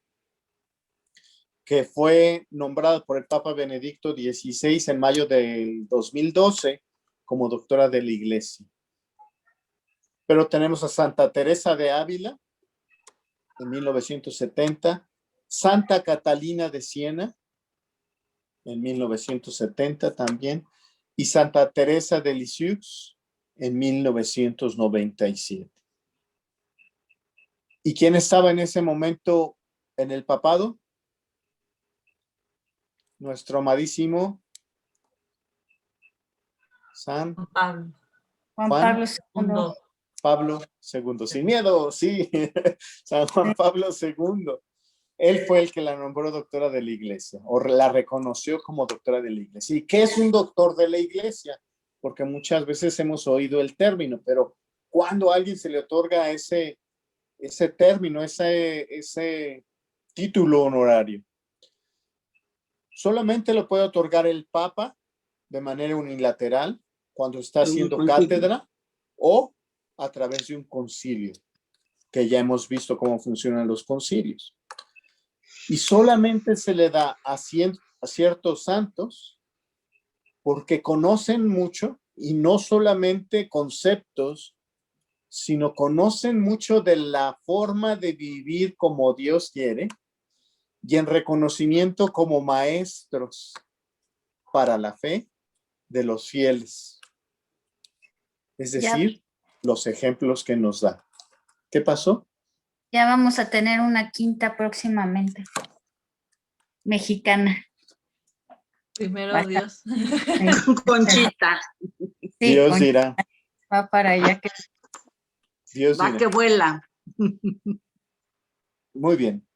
que fue nombrada por el Papa Benedicto XVI en mayo del 2012 como doctora de la iglesia. Pero tenemos a Santa Teresa de Ávila en 1970, Santa Catalina de Siena en 1970 también, y Santa Teresa de Lisieux en 1997. ¿Y quién estaba en ese momento en el papado? Nuestro amadísimo San Pablo. Juan Pablo II. Sin miedo, sí. San Juan Pablo II. Él fue el que la nombró doctora de la iglesia, o la reconoció como doctora de la iglesia. ¿Y qué es un doctor de la iglesia? Porque muchas veces hemos oído el término, pero cuando a alguien se le otorga ese término, ese título honorario. Solamente lo puede otorgar el Papa de manera unilateral cuando está haciendo cátedra o a través de un concilio, que ya hemos visto cómo funcionan los concilios. Y solamente se le da a ciertos santos porque conocen mucho, y no solamente conceptos, sino conocen mucho de la forma de vivir como Dios quiere, y en reconocimiento como maestros para la fe de los fieles. Es decir, los ejemplos que nos da. ¿Qué pasó? Ya vamos a tener una quinta próximamente. Mexicana. Primero Basta. Dios. Conchita, Sí, Dios dirá. va para allá. Dios va dirá. que vuela. Muy bien.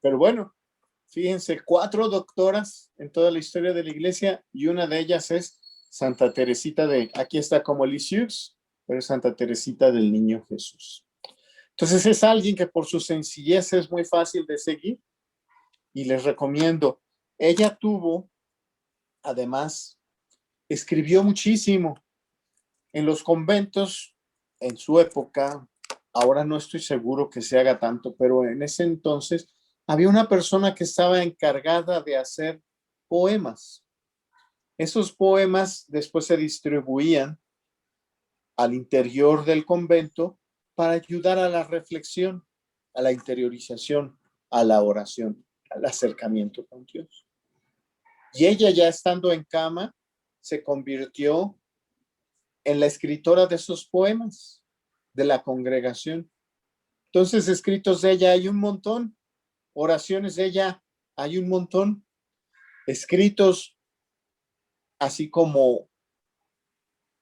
Pero bueno, fíjense, 4 doctoras en toda la historia de la iglesia, y una de ellas es Santa Teresita aquí está como Lisieux, pero es Santa Teresita del Niño Jesús. Entonces es alguien que por su sencillez es muy fácil de seguir, y les recomiendo. Ella tuvo, además, escribió muchísimo en los conventos en su época. Ahora no estoy seguro que se haga tanto, pero en ese entonces había una persona que estaba encargada de hacer poemas. Esos poemas después se distribuían al interior del convento para ayudar a la reflexión, a la interiorización, a la oración, al acercamiento con Dios. Y ella, ya estando en cama, se convirtió en la escritora de esos poemas de la congregación. Entonces, escritos de ella hay un montón, oraciones de ella hay un montón, escritos así como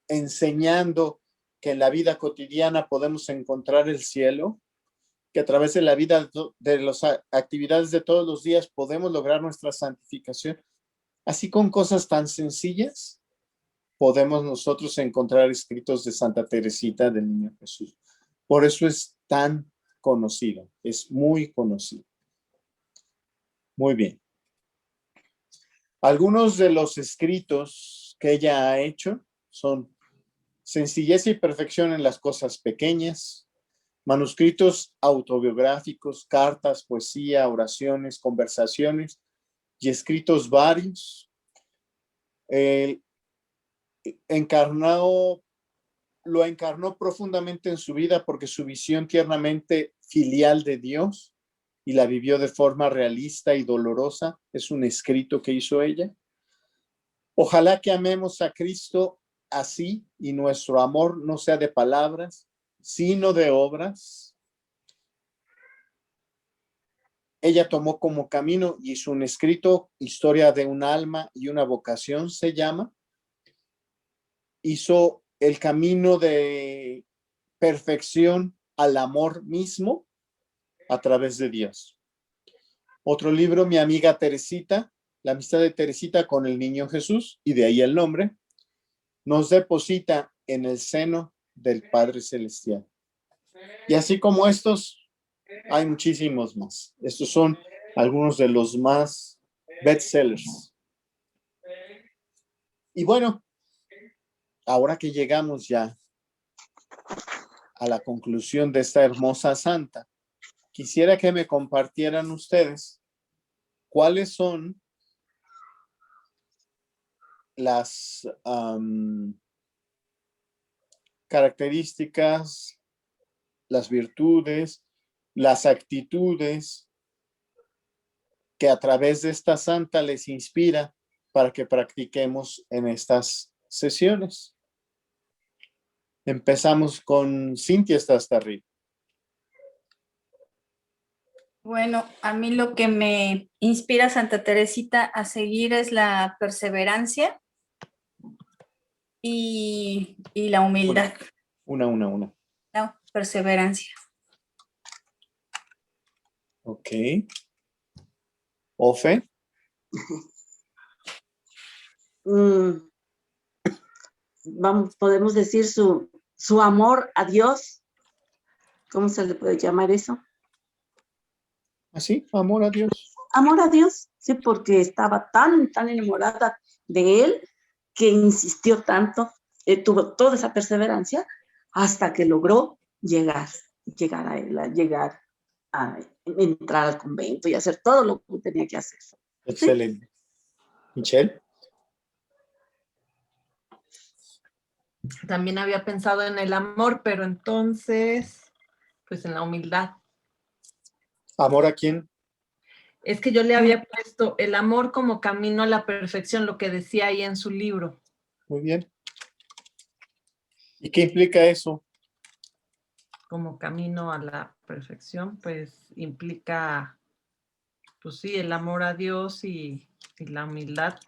enseñando que en la vida cotidiana podemos encontrar el cielo, que a través de la vida, de las actividades de todos los días, podemos lograr nuestra santificación. Así, con cosas tan sencillas, podemos nosotros encontrar escritos de Santa Teresita del Niño Jesús. Por eso es tan conocido, es muy conocido. Muy bien. Algunos de los escritos que ella ha hecho son Sencillez y perfección en las cosas pequeñas, manuscritos autobiográficos, cartas, poesía, oraciones, conversaciones y escritos varios. Lo encarnó profundamente en su vida porque su visión tiernamente filial de Dios, y la vivió de forma realista y dolorosa. Es un escrito que hizo ella. Ojalá que amemos a Cristo así, y nuestro amor no sea de palabras, sino de obras. Ella tomó como camino y hizo un escrito, Historia de un alma y una vocación se llama. Hizo el camino de perfección al amor mismo a través de Dios. Otro libro, Mi amiga Teresita, la amistad de Teresita con el Niño Jesús, y de ahí el nombre, nos deposita en el seno del Padre Celestial. Y así como estos, hay muchísimos más. Estos son algunos de los más bestsellers. Y bueno, ahora que llegamos ya a la conclusión de esta hermosa santa, quisiera que me compartieran ustedes cuáles son las características, las virtudes, las actitudes que a través de esta santa les inspira para que practiquemos en estas sesiones. Empezamos con Cintia, hasta arriba. Bueno, a mí lo que me inspira a Santa Teresita a seguir es la perseverancia y la humildad. Una. No, perseverancia. Ok. Ofe. Vamos, podemos decir su su amor a Dios. ¿Cómo se le puede llamar eso? ¿Así? Amor a Dios. Amor a Dios, sí, porque estaba tan enamorada de él que insistió tanto, tuvo toda esa perseverancia hasta que logró llegar a él, llegar a entrar al convento y hacer todo lo que tenía que hacer. Excelente. Michelle. También había pensado en el amor, pero entonces, pues en la humildad. ¿Amor a quién? Es que yo le había puesto el amor como camino a la perfección, lo que decía ahí en su libro. Muy bien. ¿Y qué implica eso? Como camino a la perfección, pues implica, pues sí, el amor a Dios y la humildad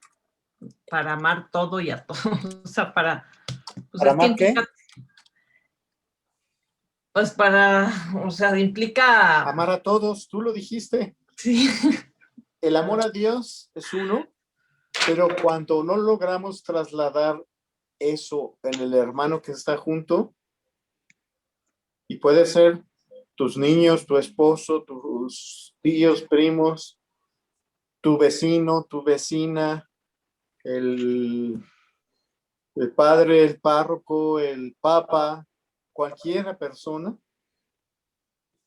para amar todo y a todos. O sea, para... Pues ¿Para es que amar qué? implica, pues para, o sea, implica... Amar a todos, tú lo dijiste. Sí. El amor a Dios es uno, pero cuando no logramos trasladar eso en el hermano que está junto, y puede ser tus niños, tu esposo, tus tíos, primos, tu vecino, tu vecina, el padre, el párroco, el papa, cualquier persona,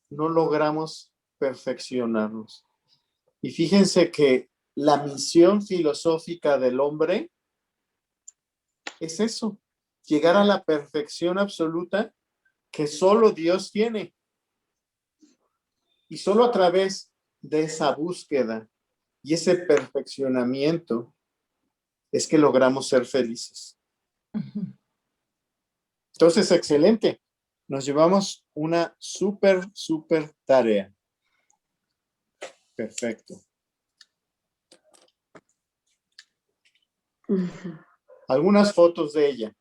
no logramos perfeccionarnos. Y fíjense que la misión filosófica del hombre es eso, llegar a la perfección absoluta que solo Dios tiene. Y solo a través de esa búsqueda y ese perfeccionamiento es que logramos ser felices. Entonces, excelente. Nos llevamos una súper tarea. Perfecto. Algunas fotos de ella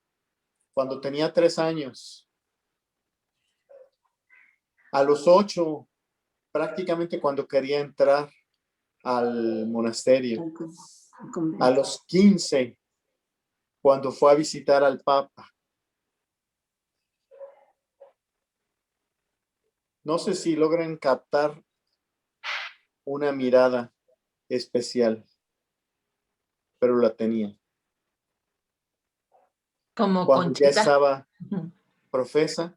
cuando tenía 3 años. A los 8, prácticamente cuando quería entrar al monasterio. A los 15, cuando fue a visitar al Papa. No sé si logran captar una mirada especial, pero la tenía. Como Cuando ya Conchita. estaba profesa.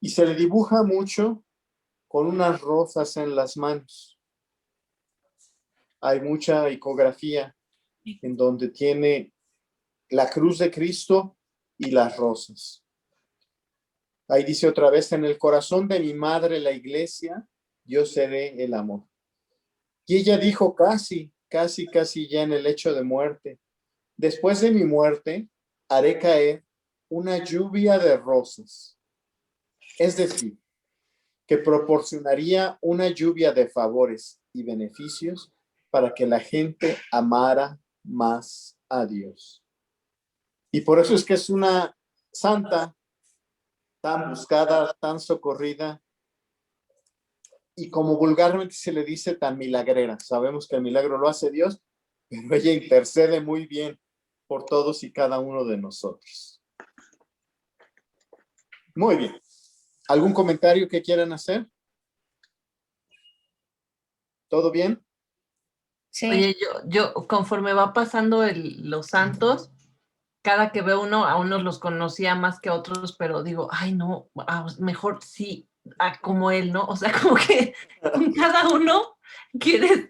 Y se le dibuja mucho con unas rosas en las manos. Hay mucha icografía en donde tiene la cruz de Cristo y las rosas. Ahí dice otra vez, en el corazón de mi madre, la iglesia, yo seré el amor. Y ella dijo casi ya en el lecho de muerte, después de mi muerte, haré caer una lluvia de rosas. Es decir, que proporcionaría una lluvia de favores y beneficios para que la gente amara más a Dios. Y por eso es que es una santa tan buscada, tan socorrida, y como vulgarmente se le dice, tan milagrera. Sabemos que el milagro lo hace Dios, pero ella intercede muy bien por todos y cada uno de nosotros. Muy bien. ¿Algún comentario que quieran hacer? ¿Todo bien? Sí. Oye, yo conforme va pasando los santos, cada que veo uno, a unos los conocía más que a otros, pero digo, ay, no, mejor sí, como él, ¿no? O sea, como que con cada uno quieres,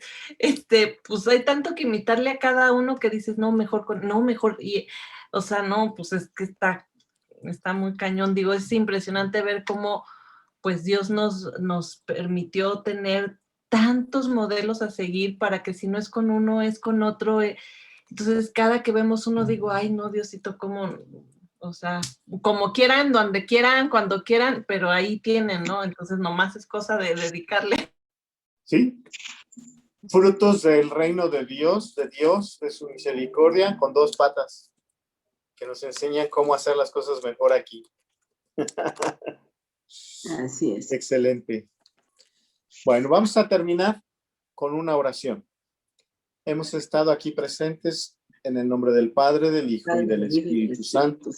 pues hay tanto que imitarle a cada uno que dices, no, mejor, y, o sea, no, pues es que está muy cañón, digo, es impresionante ver cómo, pues Dios nos permitió tener tantos modelos a seguir para que si no es con uno, es con otro. Entonces, cada que vemos uno, digo, ay, no, Diosito, cómo, o sea, como quieran, donde quieran, cuando quieran, pero ahí tienen, ¿no? Entonces, nomás es cosa de dedicarle. Sí. Frutos del reino de Dios, de su misericordia, con 2 patas, que nos enseñan cómo hacer las cosas mejor aquí. Así es. Excelente. Bueno, vamos a terminar con una oración. Hemos estado aquí presentes En el nombre del Padre, del Hijo y del Espíritu Santo.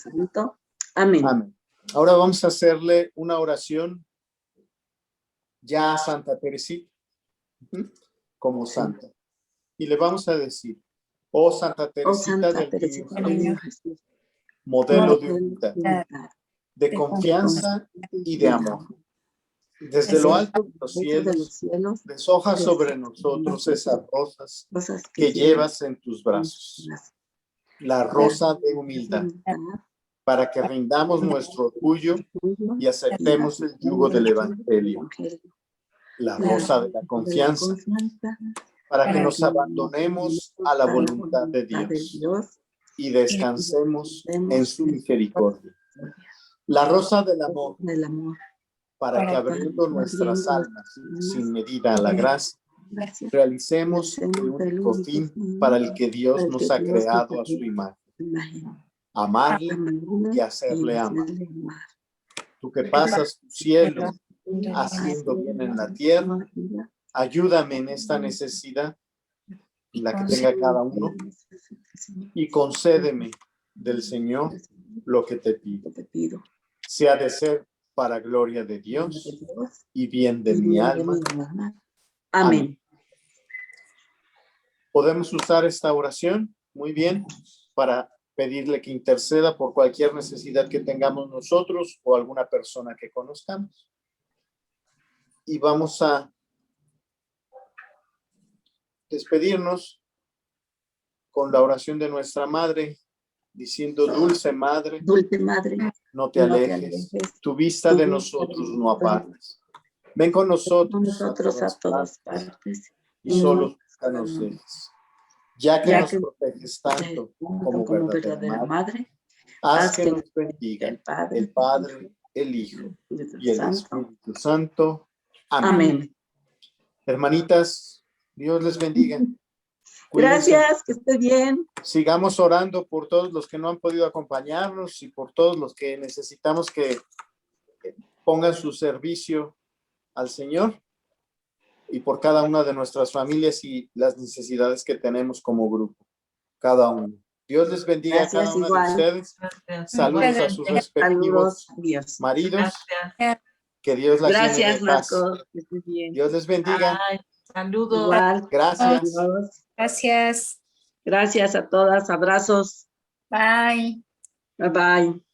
Amén. Amén. Ahora vamos a hacerle una oración ya a Santa Teresita, como santa. Y le vamos a decir, oh Santa Oh Teresita Santa del Teresita Niño del Niño Jesús, Jesús, modelo de modelo humildad, de humildad, de confianza y de amor. Desde lo alto de los dentro de los cielos, cielos, deshoja sobre deshoja nosotros sobre esas rosas cosas que llevas en tus brazos, la rosa de humildad, para que rindamos nuestro orgullo y aceptemos el yugo del Evangelio, la rosa de la confianza, para que nos abandonemos a la voluntad de Dios y descansemos en su misericordia. La rosa del amor, para que abriendo nuestras almas sin medida a la gracia, realicemos el único fin para el que Dios nos ha creado a su imagen, amarle y hacerle amar. Tú que pasas tu cielo haciendo bien en la tierra, ayúdame en esta necesidad, la que tenga cada uno, y concédeme del Señor lo que te pido. Sea de ser para gloria de Dios y bien de mi alma. Amén. Podemos usar esta oración muy bien para pedirle que interceda por cualquier necesidad que tengamos nosotros o alguna persona que conozcamos. Y vamos a despedirnos con la oración de nuestra Madre, diciendo: Dulce Madre, Dulce Madre, no te alejes, tu vista de nosotros no apartes. Ven con nosotros a todas partes, y solo nunca nos dejes. Ya que nos proteges tanto como verdadera Madre, haz que nos bendiga el Padre, el Hijo y el Espíritu Santo. Amén. Hermanitas, Dios les bendiga. Cuídense. Gracias, que esté bien. Sigamos orando por todos los que no han podido acompañarnos y por todos los que necesitamos que pongan su servicio al Señor, y por cada una de nuestras familias y las necesidades que tenemos como grupo, cada uno. Dios les bendiga. Gracias, a cada uno igual. de ustedes. Gracias. Saludos a sus respectivos Saludos, adiós. maridos. Gracias. Que Dios las llene Gracias, de paz. Marcos, que estés bien. Dios les bendiga. Ay, saludos. Igual. Gracias. Adiós. Gracias. Gracias a todas, abrazos. Bye. Bye bye.